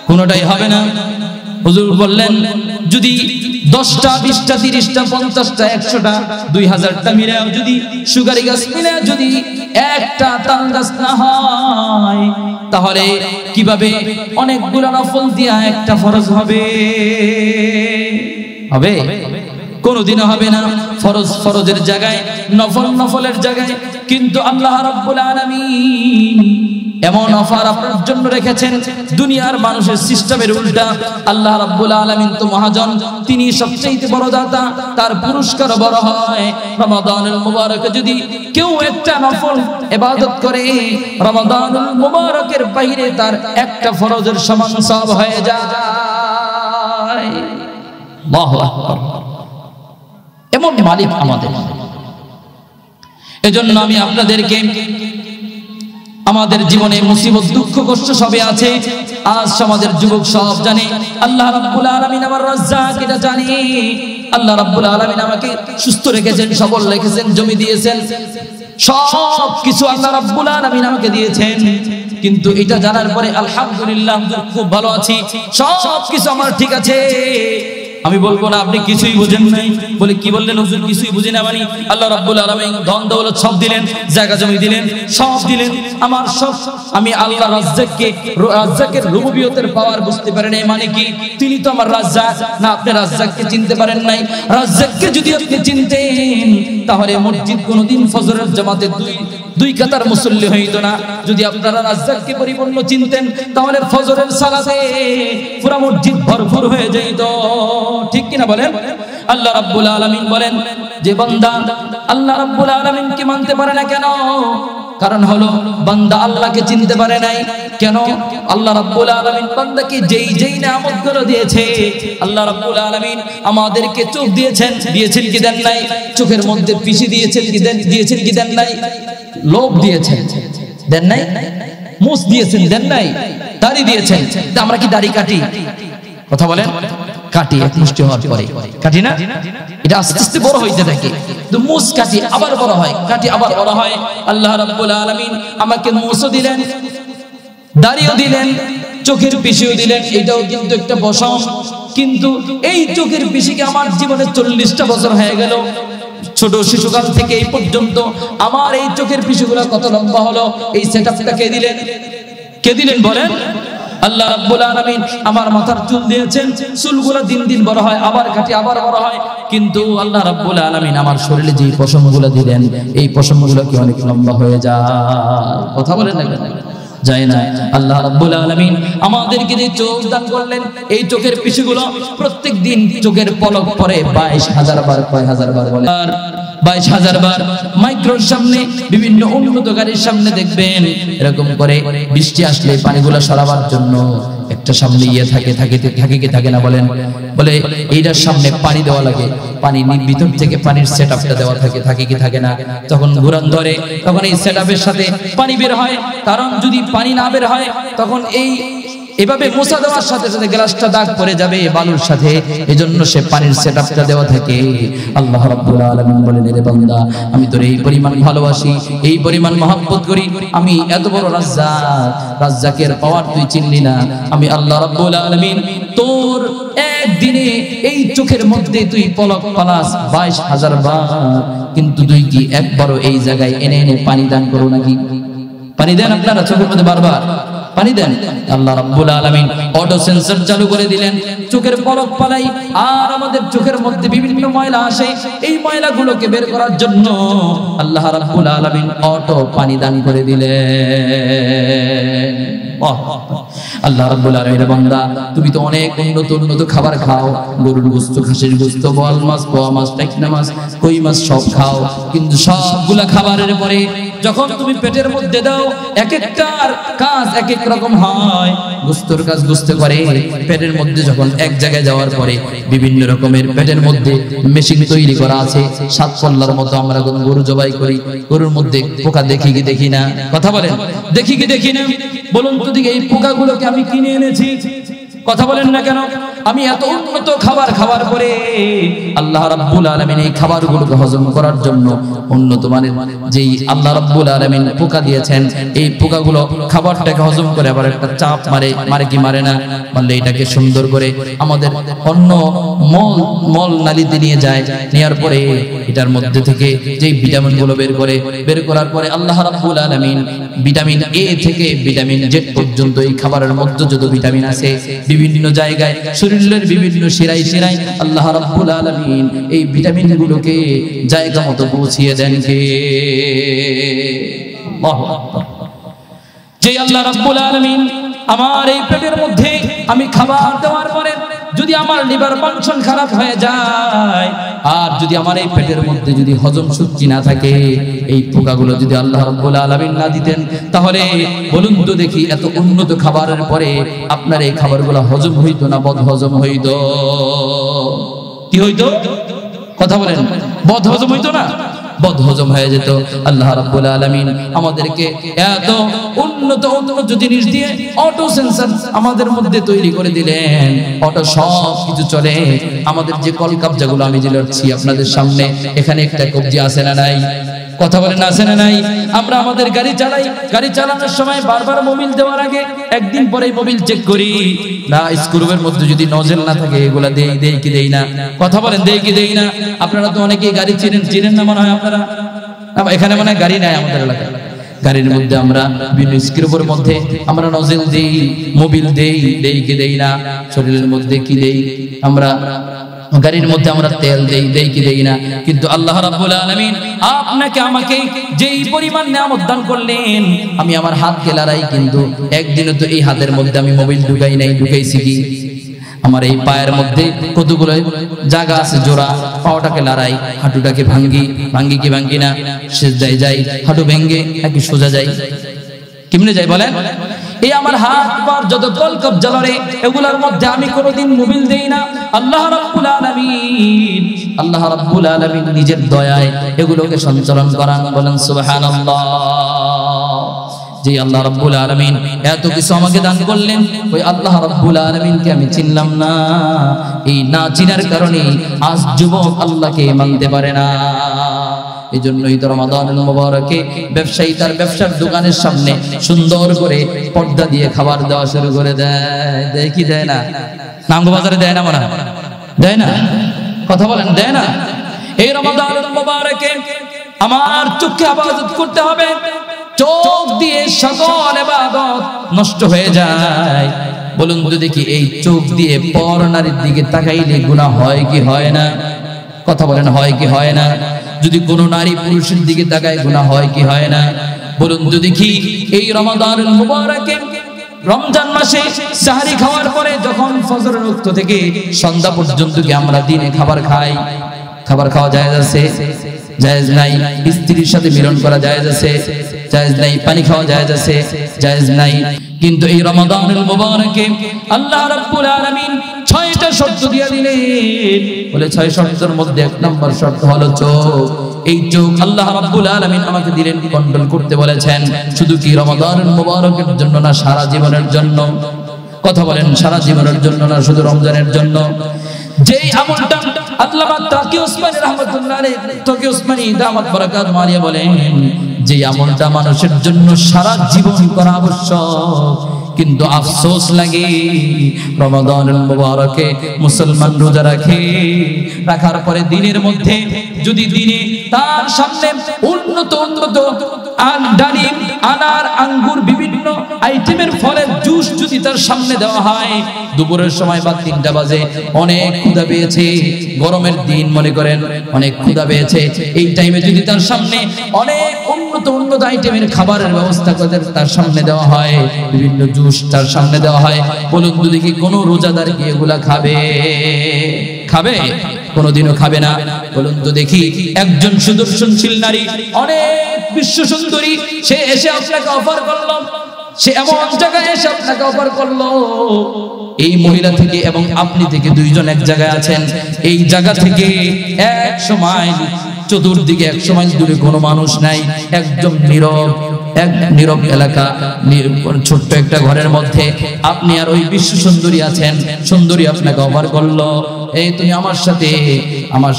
কোনটাই হবে না। হুজুর বললেন যদি 10টা, 20টা, 30টা, 50টা, 100টা, 2000টা মিলাও যদি সুপারি গাছ মিলায়া যদি একটা তাল গাছ না হয়, তাহলে কিভাবে অনেকগুলো নফল দিয়া একটা ফরজ হবে? হবে? কোনদিনও হবে না। ফরজ ফরজের জায়গায়, নফল নফলের জায়গায়। কিন্তু আল্লাহ রাব্বুল আলামিন এমন অফার আপনার জন্য রেখেছেন দুনিয়ার মানুষের সিস্টেমের উল্টা। আল্লাহ রাব্বুল আলামিন তো মহাজন, তিনি সবচেয়ে বড় দাতা, তার পুরস্কার বড় হয়। রমাদানুল মুবারকে যদি কেউ একটা নফল ইবাদত করে, রমাদানুল মুবারকের বাইরে তার একটা ফরজের সমান সওয়াব হয়ে যায়। আল্লাহু আকবার। এমন মালিক আমাদের। এজন্য আমি আপনাদেরকে, আমাদের জীবনে মুসিবত দুঃখ কষ্ট সবে আছে, আজ সমাজের যুবক সব জানে আল্লাহ রাব্বুল আলামিন আমার রাজ্জাক, এটা জানি আল্লাহ রাব্বুল আলামিন আমাকে সুস্থ রেখেছেন, সবল রেখেছেন, জমি দিয়েছেন, সব কিছু আল্লাহ রাব্বুল আলামিন আমাকে দিয়েছেন। কিন্তু এটা জানার পরে আলহামদুলিল্লাহ খুব ভালো আছি, সব কিছু আমার ঠিক আছে। আমি বলবো না আপনি কিছুই বুঝেন নাই। বলে কি বললেন হুজুর? কিছুই বুঝি না মানে? আল্লাহ রাব্বুল আলামিন ধন দৌলত সব দিলেন, জায়গা জমি দিলেন, সব দিলেন, আমার সব। আমি আল্লাহ রাজ্জাকের রুবুবিয়তের পাওয়ার বুঝতে পারেন নাই। মানে কি? তিনি তো আমার রাজ্জাক না। আপনি রাজ্জাককে চিনতে পারেন নাই। রাজ্জাককে যদি আপনি চিনতেন তাহলে মসজিদ কোনোদিন ফজরের জামাতে দুই কাতার মুসল্লি হইতো না। যদি আপনারা রাজ্জাককে পরিপূর্ণ চিনতেন তাহলে ফজরের সালাতে পুরো মসজিদ ভরপুর হয়ে যেত। ঠিক কিনা বলেন? আল্লাহ রাব্বুল আলামিন বলেন যে বান্দা আল্লাহ রাব্বুল আলামিনকে মানতে পারে না কেন? কারণ হলো বান্দা আল্লাহকে চিনতে পারে নাই। কেন? আল্লাহ রাব্বুল আলামিন বান্দাকে যেই নিয়ামতগুলো দিয়েছে, আল্লাহ রাব্বুল আলামিন আমাদেরকে চোখ দিয়েছেন কি দেন নাই? চোখের মধ্যে পিষি দিয়েছেন কি দেন নাই? লোভ দিয়েছেন, দেন নাই? মুছ দিয়েছেন, দেন নাই? দাড়ি দিয়েছেন, আমরা কি দাড়ি কাটি? কথা বলেন? কাটি, এক মুষ্টি হওয়ার পরে কাটি না? এটা আস্তে আস্তে বড় হইতে থাকে। তো মুছ কাটি, আবার বড় হয়, কাটি আবার বড় হয়। আল্লাহ রাব্বুল আলামিন আমাকে মুছও দিলেন, দাড়িও দিলেন, চোখের পিছিও দিলেন। এটাও কিন্তু একটা বসম। কিন্তু এই চোখের পিছিকে আমার জীবনে 40টা বছর হয়ে গেল। ছোট শিশুকাল থেকে এই পর্যন্ত আমার এই চোখের পিছুগুলো কত লম্বা হলো। এই সেটআপটা কে দিলেন বলেন? আল্লাহ রাব্বুল আলামিন আমার মাথার চুল দিয়েছেন, চুলগুলো দিন দিন বড় হয়, আবার কাটি, আবার বড় হয়। কিন্তু আল্লাহ রাব্বুল আলামিন আমার শরীরে যে পশমগুলো দিলেন, এই পশমগুলো কি অনেক লম্বা হয়ে যায়? কথা বলেন না? যায় না। আল্লাহ রাব্বুল আলামিন আমাদেরকে যে চোখ দান করলেন, এই চোখের পিছুগুলো প্রত্যেক দিন চোখের পলক পরে 22,000 বার, কয় হাজার বার বলে? 22,000 বার। মাইক্রোর সামনে, বিভিন্ন উন্নত গাড়ির সামনে দেখবেন এরকম করে বৃষ্টি আসলে পানিগুলো সরাবার জন্য একটা একটা সামনে ইয়ে থাকে না বলেন, বলে এইটার সামনে পানি দেওয়া লাগে, পানি ভিতর থেকে পানির সেটআপটা দেওয়া থাকে কি থাকে না, তখন ঘুরান ধরে তখন এই সেটআপের সাথে পানি বের হয়। কারণ যদি পানি না বের হয় তখন এই এভাবে মোছা দেওয়ার সাথে সাথে গ্লাসটা দাগ পড়ে যাবে বালুর সাথে, এজন্য সে পানির সেটআপটা দেওয়া থাকে। আল্লাহ রাব্বুল আলামিন বলেন, রে বান্দা আমি তোর এই পরিমাণ ভালোবাসি, এই পরিমাণ মহব্বত করি, আমি এত বড় রাজ্জাকের পাওয়ার তুই চিনলি না। আমি আল্লাহ রাব্বুল আলামিন তোর একদিনে এই চোখের মধ্যে তুই পলক পালাস 22,000 বার, কিন্তু তুই কি একবারও এই জায়গায় এনে এনে পানি দান করো নাকি? পানি দেন আপনারা চোখের মধ্যে বারবার পানি দেন? আল্লাহ রাব্বুল আলামিন অটো সেন্সর চালু করে দিলেন, চোখের পলক পালাই আর আমাদের চোখের মধ্যে বিভিন্ন ময়লা আসে, এই ময়লাগুলোকে বের করার জন্য আল্লাহ রাব্বুল আলামিন অটো পানি দান করে দিলেন। আল্লাহ রাব্বুল আলামিনের বান্দা তুমি তো অনেক উন্নত খাবার খাও, গরুর গোশত, খাসির গোশত, বোয়াল মাছ, পোয়া মাছ, টাইকনা মাছ, কই মাছ সব খাও, কিন্তু সবগুলা খাবারের পরে যখন তুমি পেটের মধ্যে দাও এক একটার কাজ এক এক রকম হয়। গোশতর কাজ গোশত করে, পেটের মধ্যে যখন এক জায়গায় যাওয়ার পরে বিভিন্ন রকমের পেটের মধ্যে মেশিন তৈরি করা আছে, সাত পল্লার মতো আমরা গরু জবাই করি, গরুর মধ্যে পোকা দেখি কি দেখি না? কথা বলেন, দেখি কি দেখি না? বলুন তো দিকে এই পোকাগুলোকে আমি কিনে এনেছি, কথা বলেন না কেন? আমি এত উন্নত খাবার খাওয়ার পরে আল্লাহ রাব্বুল আলামিন এই খাবারগুলোকে হজম করার জন্য উন্নত মানের যেই আল্লাহ রাব্বুল আলামিন পোকা দিয়েছেন, এই পোকাগুলো খাবারটাকে হজম করে আবার একটা চাপ মারে কি মারে না? বললে এটাকে সুন্দর করে আমাদের অন্য মল নালীতে নিয়ে যায়, নেওয়ার পরে এটার মধ্যে থেকে যেই ভিটামিনগুলো বের করার পরে আল্লাহ রাব্বুল আলামিন ভিটামিন এ থেকে ভিটামিন জেড পর্যন্ত এই খাবারের মধ্যে যত ভিটামিন আছে বিভিন্ন জায়গায় শরীরের বিভিন্ন শিরায় আল্লাহ রাব্বুল আলামিন এই ভিটামিনগুলোকে জায়গা মতো পৌঁছিয়ে দেন কে? আল্লাহু আকবার। যে আল্লাহ রাব্বুল আলামিন আমার এই পেটের মধ্যে আমি খাবার দেওয়ার পরে যদি আমার লিভার ফাংশন খারাপ হয়ে যায়, আর যদি আমার এই পেটের মধ্যে যদি হজম শক্তি না থাকে, এই পোকাগুলো যদি আল্লাহ রাব্বুল আলামিন না দিতেন, তাহলে বলুন তো দেখি এত উন্নত খাবারের পরে আপনার এই খাবারগুলো হজম হইতো না বদ হজম হইতো? কি হইতো? কথা বলেন, বদ হজম হইতো না? বদ হজম হয়ে যেত। আল্লাহ রাব্বুল আলামিন আমাদেরকে এত উন্নত জিনিস দিয়ে অটো সেন্সর আমাদের মধ্যে তৈরি করে দিলেন, অটো সব কিছু চলে। আমাদের যে কলকাবজাগুলো আমি যে লড়ছি আপনাদের সামনে, এখানে একটা কবজি আছে না নাই? কথা বলেন, আছে না নাই? আমরা আমাদের গাড়ি চালাই, গাড়ি চালানোর সময় বারবার মোবিল দেওয়ার আগে একদিন পরে মোবিল চেক করি না, স্ক্রুবের মধ্যে যদি নজেল না থাকে এগুলা দেই কি দেই না? কথা বলেন, দেই কি দেই না? আপনারা তো অনেকেই গাড়ি চিনেন না মনে হয় আপনারা, এখানে মনে হয় গাড়ি নাই আমাদের এলাকায়। গাড়ির মধ্যে আমরা বিভিন্ন স্ক্রুবের মধ্যে আমরা নজেল দেই, মোবিল দেই কি দেই না? শরীরের মধ্যে কি দেই আমরা? গাড়ির মধ্যে আমরা তেল দেই কি দেই না? কিন্তু আল্লাহ রাব্বুল আলামিন আপনাকে আমাকে যেই পরিমাণ নিয়ামত দান করলেন, আমি আমার হাতকে লড়াই, কিন্তু একদিনও তো এই হাতের মধ্যে আমি মোবাইল ঢুকাই নাই। ঢুকাইছি কি? আমার এই পায়ের মধ্যে কতগুলো জায়গা আছে জোড়া, পাওটাকে লড়াই, হাঁটুটাকে ভাঙ্গি কি ভাঙ্গি না? সিজদায় যাই, হাঁটু ভেঙ্গে একই সোজা যাই, কেমনে যাই বলেন? এই আমার হাত পা যত কলকবজা লড়ে, এগুলোর মধ্যে আমি কোনোদিন মোবিল দেই না। আল্লাহ রাব্বুল আলামিন নিজের দয়ায় এগুলোকে সঞ্চালন করান, বলেন সুবহানাল্লাহ। যে আল্লাহ রাব্বুল আলামিন এত কিছু আমাকে দান করলেন, ওই আল্লাহ রাব্বুল আলামিনকে আমি চিনলাম না। এই না চিনার কারণে আজ যুবক আল্লাহকে মানতে পারে না। এজন্যই তো রমাদানুল মুবারকে ব্যবসায়ী তার ব্যবসার দোকানের সামনে সুন্দর করে পর্দা দিয়ে খাবার দেওয়া শুরু করে দেয় কি দেয় না? নাঙ্গ বাজারে দেয় না মনে হয়? দেয় না? কথা বলেন, দেয় না? এই রমাদানুল মুবারকে আমার চোখকে ইবাদত করতে হবে, চোখ দিয়ে সকল ইবাদত নষ্ট হয়ে যায়। বলুন তো দেখি, এই চোখ দিয়ে পর নারীর দিকে তাকাইলে গুনাহ হয় কি হয় না? কথা বলেন, হয় কি হয় না? যদি কোন নারী পুরুষের দিকে তাকায় গুনাহ হয় কি হয় না? বলুন তো দেখি। এই রমাদানুল মুবারকে রমজান মাসে সাহরি খাওয়ার পরে যখন ফজরের ওয়াক্ত থেকে সন্ধ্যা পর্যন্ত কি আমরা দিনে খাবার খাই? খাবার খাওয়া জায়েজ আছে? জায়েজ নাই। স্ত্রীর সাথে মিলন করা জায়েজ আছে? জায়েজ নাই। পানি খাওয়া জায়েজ আছে? জায়েজ নাই। কিন্তু এই রমাদানুল মুবারকে আল্লাহ রাব্বুল আলামিন 6টা শর্ত দিয়ে দিলেন। বলে 6 শর্তের মধ্যে 1 নম্বর শর্ত হলো চোখ। এই চোখ আল্লাহ রাব্বুল আলামিন আমাকে দিলেন, কন্ট্রোল করতে বলেছেন। শুধু কি রমাদানুল মুবারকের জন্য না, সারা জীবনের জন্য? কথা বলেন, সারা জীবনের জন্য না শুধু রমজানের জন্য? যেই আমলটা আল্লামা তাকি উসমানী রাহমাতুল্লাহ আলাইহি, তাকি উসমানী দামাত বারাকাত মালিয়া বলেন, যে আমলটা মানুষের জন্য সারা জীবন করা আবশ্যক, কিন্তু আফসোস লাগে রমাদানুল মুবারকে মুসলমান রোজা রাখার পরে দিনের মধ্যে যদি দিনে তার সামনে উন্নত ডালিম, আনার, আঙ্গুর, বিভিন্ন আইটেমের ফলের জুস যদি তার সামনে দেওয়া হয়, দুপুরের সময় বা 3টা বাজে, অনেক ক্ষুধা পেয়েছে, গরমের দিন মনে করেন, অনেক ক্ষুধা পেয়েছে, এই টাইমে যদি তার সামনে অনেক উন্নত আইটেমের খাবারের ব্যবস্থা করে তার সামনে দেওয়া হয়, বিভিন্ন জুস তার সামনে দেওয়া হয়, বলুন তো দেখি কোন রোজাদার কি এগুলা খাবে? কোনদিনও খাবে না। বলুন তো দেখি, একজন সুদর্শনশীল নারী, অনেক বিশ্ব সুন্দরী, সে এসে আপনাকে অফার করলো, সে এমন জায়গায় এসে আপনাকে অফার করলো, এই মহিলা থেকে এবং আপনি থেকে 2 জন এক জায়গায় আছেন, এই জায়গা থেকে 100 মাইল চতুর্দিকে 100 মাইল দূরে কোনো মানুষ নাই, একদম নীরব এলাকা, ছোট্ট একটা ঘরের মধ্যে আপনি আর ওই বিশ্ব সুন্দরী আছেন। সুন্দরী আপনাকে অফার করলো, এই তুমি আমার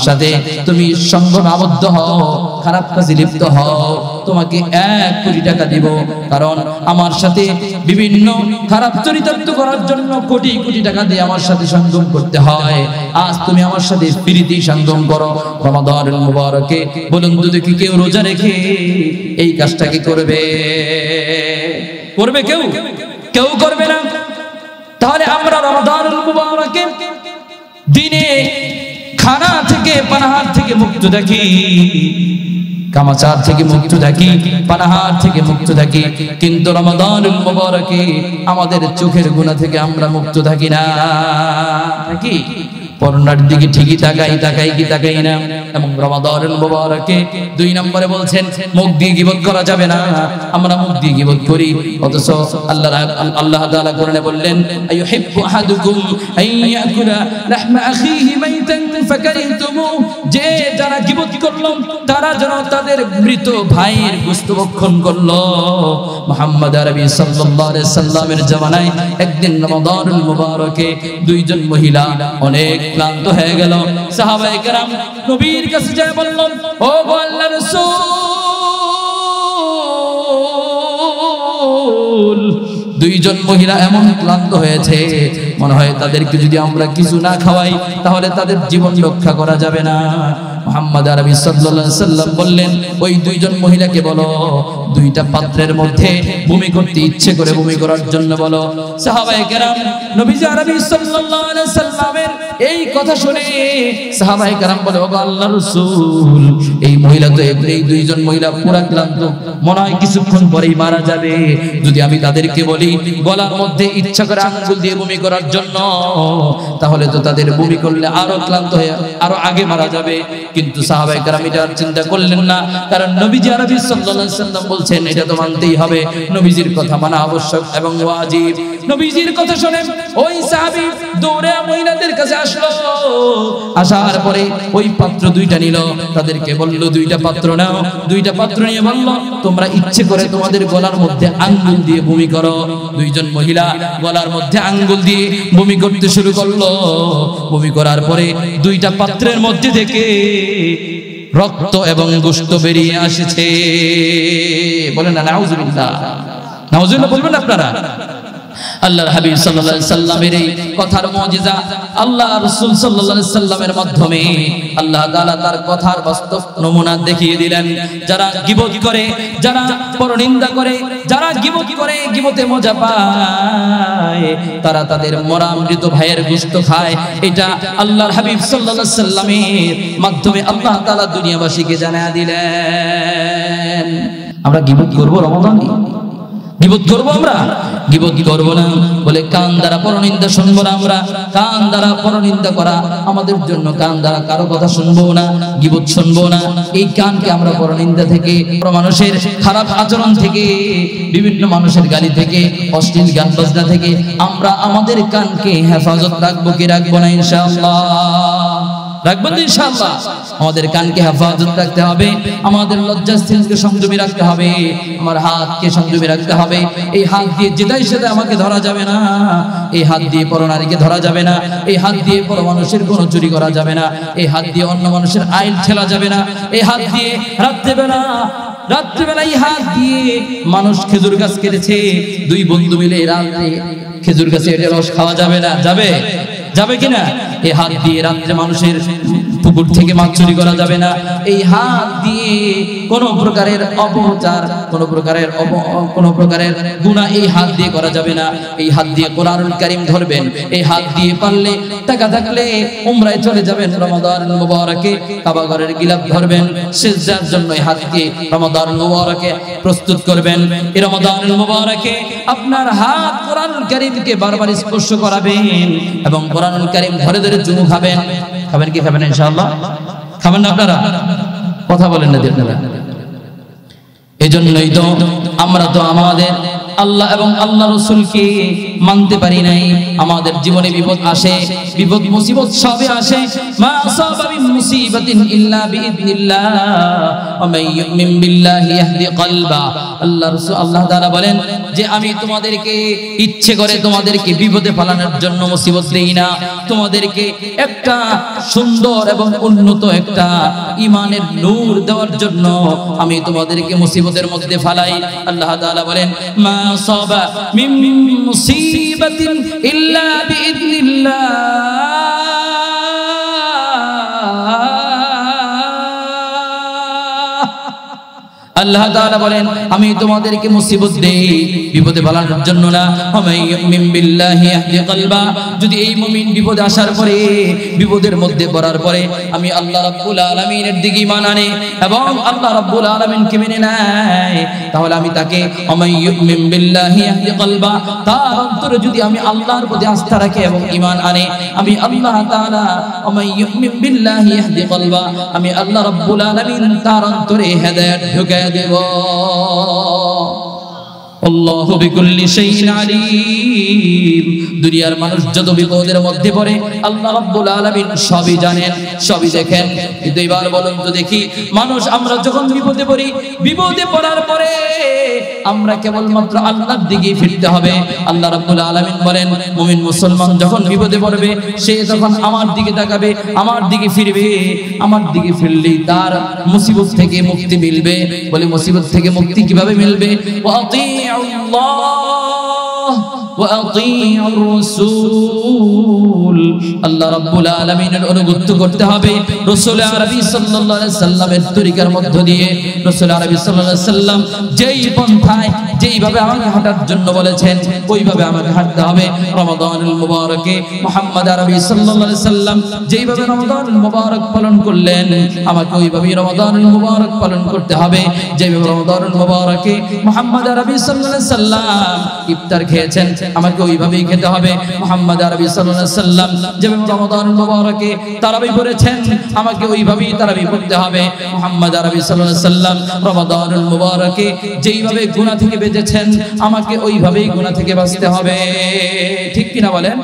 সাথে তুমি সঙ্গে আবদ্ধ হও, খারাপ কাজে লিপ্ত হও, তোমাকে 1 কোটি টাকা দিব, কারণ আমার সাথে বিভিন্ন খারাপ চরিতার্থ করার জন্য কোটি কোটি টাকা দিয়ে আমার সাথে সঙ্গম করতে হয়। আজ তুমি আমার সাথে প্রীতি সঙ্গম করো রমাদানুল মুবারকে। বলুন তো দেখি, কেউ রোজা রেখে এই কাজটা কি করবে? কেউ করবে না। তাহলে আমরা রমাদানুল মুবারকে দিনে খানা থেকে, পানাহার থেকে মুক্ত থাকি, কামাচার থেকে মুক্ত থাকি, পানাহার থেকে মুক্ত থাকি, কিন্তু রমাদানুল মুবারকে আমাদের চোখের গুনাহ থেকে আমরা মুক্ত থাকি না। থাকি পর্ণার দিকে ঠিকই তাকাই না। এবং রমাদানুল মুবারকে 2 নম্বরে বলছেন মুখ দিয়ে গীবত করা যাবে না। আমরা মুখ দিয়ে গীবত করি, অথচ আল্লাহ তাআলা কোরআনে বললেন, আইয়ুহিব্বু আহাদুকুম আইয়াকুলা লাহমা আখিহি মাইতান ফাকারিহতুমু, যে যারা গীবত করলো তারা যেন তাদের মৃত ভাইয়ের গোশত ভক্ষণ করলো। মুহাম্মদ আরবি সাল্লাল্লাহু আলাইহি সাল্লামের জামানায় একদিন রমাদানুল মুবারকে 2 জন মহিলা অনেক ক্লান্ত হয়ে গেল। সাহাবায়ে কেরাম নবীর কাছে যায় বলল, ও আল্লাহর রাসূল, 2 জন মহিলা এমন ক্লান্ত হয়েছে, মনে হয় তাদেরকে যদি আমরা কিছু না খাওয়াই তাহলে তাদের জীবন রক্ষা করা যাবে না। মুহাম্মদ আরবি সাল্লাল্লাহু আলাইহি সাল্লাম বললেন, ওই 2 জন মহিলাকে বলো 2টা পাত্রের মধ্যে বমি করতে ইচ্ছে করে বমি করার জন্য বলো। সাহাবায়ে কেরাম নবী আরবি সাল্লাল্লাহু আলাইহি সাল্লামের এই কথা শুনে সাহাবায়ে কেরাম বলে, ও আল্লাহর রাসূল, এই মহিলা তো, এই 2 জন মহিলা পুরা ক্লান্ত, মনে হয় কিছুক্ষণ পরেই মারা যাবে। যদি আমি তাদেরকে বলি গলার মধ্যে ইচ্ছা করে আঙ্গুল দিয়ে বমি করার জন্য, তাহলে তো তাদের বমি করলে আরো ক্লান্ত হয়ে আরো আগে মারা যাবে। কিন্তু সাহাবায়ে কেরাম এটা চিন্তা করলেন না, কারণ নবীজি আরবি সাল্লাল্লাহু আলাইহি সাল্লাম বলছেন এটা তো মানতেই হবে, নবীজির কথা মানা আবশ্যক এবং ওয়াজিব। নবীজির কথা শুনে ওই সাহাবী দৌড়ে মহিলাদের কাছে আসলো, আসার পরে ওই পাত্র 2টা নিল, তাদেরকে বলল 2টা পাত্র নাও। 2টা পাত্র নিয়ে বলল, তোমরা ইচ্ছে করে তোমাদের গলার মধ্যে আঙ্গুল দিয়ে বমি করো। 2 জন মহিলা গলার মধ্যে আঙ্গুল দিয়ে বমি করতে শুরু করলো। বমি করার পরে 2টা পাত্রের মধ্যে থেকে রক্ত এবং গোশত বেরিয়ে আসছে। বলেন না নাউজুবিল্লাহ, নাউজুবিল্লাহ বলবেন আপনারা? আল্লাহর হাবিব সাল্লাল্লাহু আলাইহি সাল্লামের এই কথার মুজিজা, আল্লাহ রাসূল সাল্লাল্লাহু আলাইহি সাল্লামের মাধ্যমে আল্লাহ তাআলা তার কথার বাস্তব নমুনা দেখিয়ে দিলেন। যারা গীবত করে, যারা পরনিন্দা করে, যারা গীবত করে, গীবতে মজা পায়, তারা তাদের মরা মৃত ভাইয়ের গোশত খায়। এটা আল্লাহর হাবিব সাল্লাল্লাহু আলাইহি সাল্লামের মাধ্যমে আল্লাহ তাআলা দুনিয়াবাসীকে জানায়া দিলেন। আমরা গীবত করব রমাদানে? গীবত করবো আমরা? গীবত করবো না। বলে কান দ্বারা পরনিন্দা শুনবো না আমরা, কান দ্বারা পরনিন্দা করা আমাদের জন্য, কান দ্বারা কারো কথা শুনবো না, গীবত শুনবো না। এই কানকে আমরা পরনিন্দা থেকে, মানুষের খারাপ আচরণ থেকে, বিভিন্ন মানুষের গালি থেকে, অশ্লীল গান বাজনা থেকে আমরা আমাদের কানকে হেফাজত রাখবো কি রাখবো না? ইনশাআল্লাহ রাখবো তো ইনশাআল্লাহ। আমাদের কানকে হেফাজত রাখতে হবে, আমাদের লজ্জাস্থানকে সংযমী রাখতে হবে, আমার হাতকে সংযমী রাখতে হবে। এই হাত দিয়ে যেটাই সেটা আমাকে ধরা যাবে না, এই হাত দিয়ে পরনারীকে ধরা যাবে না, এই হাত দিয়ে পর মানুষের কোনো চুরি করা যাবে না, এই হাত দিয়ে অন্য মানুষের আইল ঠেলা যাবে না, এই হাত দিয়ে রাত্রিবেলা এই হাত দিয়ে মানুষ খেজুর গাছ কেটেছে, দুই বন্ধু মিলে রাত্রে খেজুর গাছে এটা রস খাওয়া যাবে না। যাবে কিনা? এই হাত দিয়ে রাত্রে মানুষের পুকুর থেকে মাছ চুরি করা যাবে না। এই হাত দিয়ে কোনো প্রকারের অপচার, কোনো প্রকারের গুনাহ এই হাত দিয়ে করা যাবে না। এই হাত দিয়ে কোরআনুল কারীম ধরবেন, এই হাত দিয়ে পারলে টাকা থাকলে উমরায় চলে যাবেন রমাদানুল মুবারাকে, কাবা ঘরের গিলাফ ধরবেন, সিজদার জন্য এই হাতকে রমাদানুল মুবারাকে প্রস্তুত করবেন। এই রমাদানুল মুবারাকে আপনার হাত কোরআনুল কারীমকে বারবার স্পর্শ করাবেন এবং কোরআনুল কারীম ধরে ধরে চুমু খাবেন। খাবেন কি খাবেন? ইনশাআল্লাহ খাবেন না আপনারা? কথা বলেন না আপনারা। এজন্যই তো আমরা তো আমাদের আল্লাহ এবং আল্লাহ রাসূলকে মানতে পারি নাই। আমাদের জীবনে বিপদ আসে, বিপদ মুসিবত সবে আসে। মা আসাবা মিন মুসিবাতিন ইল্লা বিইذنিল্লাহ ওয়া মান ইউমিন বিল্লাহি ইয়াহদি কলবা। আল্লাহ তাআলা বলেন যে আমি তোমাদেরকে ইচ্ছে করে তোমাদেরকে বিপদে ফেলানোর জন্য মুসিবত দেই না, তোমাদেরকে একটা সুন্দর এবং উন্নত একটা ঈমানের নূর দেওয়ার জন্য আমি তোমাদেরকে মুসিবতের মধ্যে ফেলাই। আল্লাহ তাআলা বলেন মা আসাবা মিন মুসিবাতিন ইল্লা বিইذنিল্লাহ। আল্লাহ তাআলা বলেন আমি তোমাদেরকে মুসিবত দেই বিপদে ফেলানোর জন্য না। ওয়ামাই ইউমিন বিল্লাহি ইয়াহদি কলবা। যদি এই মুমিন বিপদে আসার পরে, বিপদের মধ্যে পড়ার পরে আমি আল্লাহ রাব্বুল আলামিনের দিকে ঈমান আনে এবং আল্লাহ রাব্বুল আলামিনকে মেনে নেয়, তাহলে আমি তাকে ওয়ামাই ইউমিন বিল্লাহি ইয়াহদি কলবা, তার অন্তরে যদি আমি আল্লাহর প্রতি আস্থা রাখি এবং ঈমান আনে, আমি আল্লাহ তাআলা ওয়ামাই ইউমিন বিল্লাহি ইয়াহদি কলবা, আমি আল্লাহ রাব্বুল আলামিন তার অন্তরে হেদায়েত ঢুকায় দেব। আল্লাহু বিকুল্লি শাইইন আলীম। দুনিয়ার মানুষ যত বিপদের মধ্যে পড়ে আল্লাহ রাব্বুল আলামিন সবই জানেন, সবই দেখেন। কিন্তু এবার বলুন তো দেখি, মানুষ আমরা যখন বিপদে পড়ি, বিপদে পড়ার পরে আমরা কেবলমাত্র আল্লাহর দিকে ফিরতে হবে। আল্লাহ রাব্বুল আলামিন বলেন মুমিন মুসলমান যখন বিপদে পড়বে সে তখন আমার দিকে তাকাবে, আমার দিকে ফিরবে। আমার দিকে ফিরলেই তার মুসিবত থেকে মুক্তি মিলবে। বলে মুসিবত থেকে মুক্তি কিভাবে মিলবে? আল্লাহ রাব্বুল আলামিনের অনুগত করতে হবে রাসূল আরবি সাল্লাল্লাহু আলাইহি সাল্লামের তরিকার মধ্য দিয়ে। রাসূল আরবি সাল্লাল্লাহু আলাইহি সাল্লাম যেই পন্থায় যেইভাবে আমাকে হাঁটার জন্য বলেছেন ওইভাবে আমাকে হাঁটতে হবে। রমাদানুল মুবারকে মুহাম্মদ আরবি সাল্লাল্লাহু আলাইহি সাল্লাম যেইভাবে রমাদানুল মুবারক পালন করলেন আমাকে ওইভাবেই রমাদানুল মুবারক পালন করতে হবে। যেভাবে রমাদানুল মুবারকে মুহাম্মদ আরবি সাল্লাল্লাহু আলাইহি সাল্লাম ইফতার খেয়েছেন আমাকে ওইভাবেই খেতে হবে। মুহাম্মদ আরবি সাল্লাল্লাহু আলাইহি সাল্লাম যেভাবে রমাদানুল মুবারকে তারাবি পড়েছেন আমাকে ওইভাবেই তারাবি পড়তে হবে। মুহাম্মদ আরবি সাল্লাল্লাহু আলাইহি সাল্লাম রমাদানুল মুবারকে যেইভাবে গুনাহ থেকে বেঁচেছেন আমাকে ওইভাবেই গুনাহ থেকে বাঁচতে হবে। ঠিক কিনা বলেন?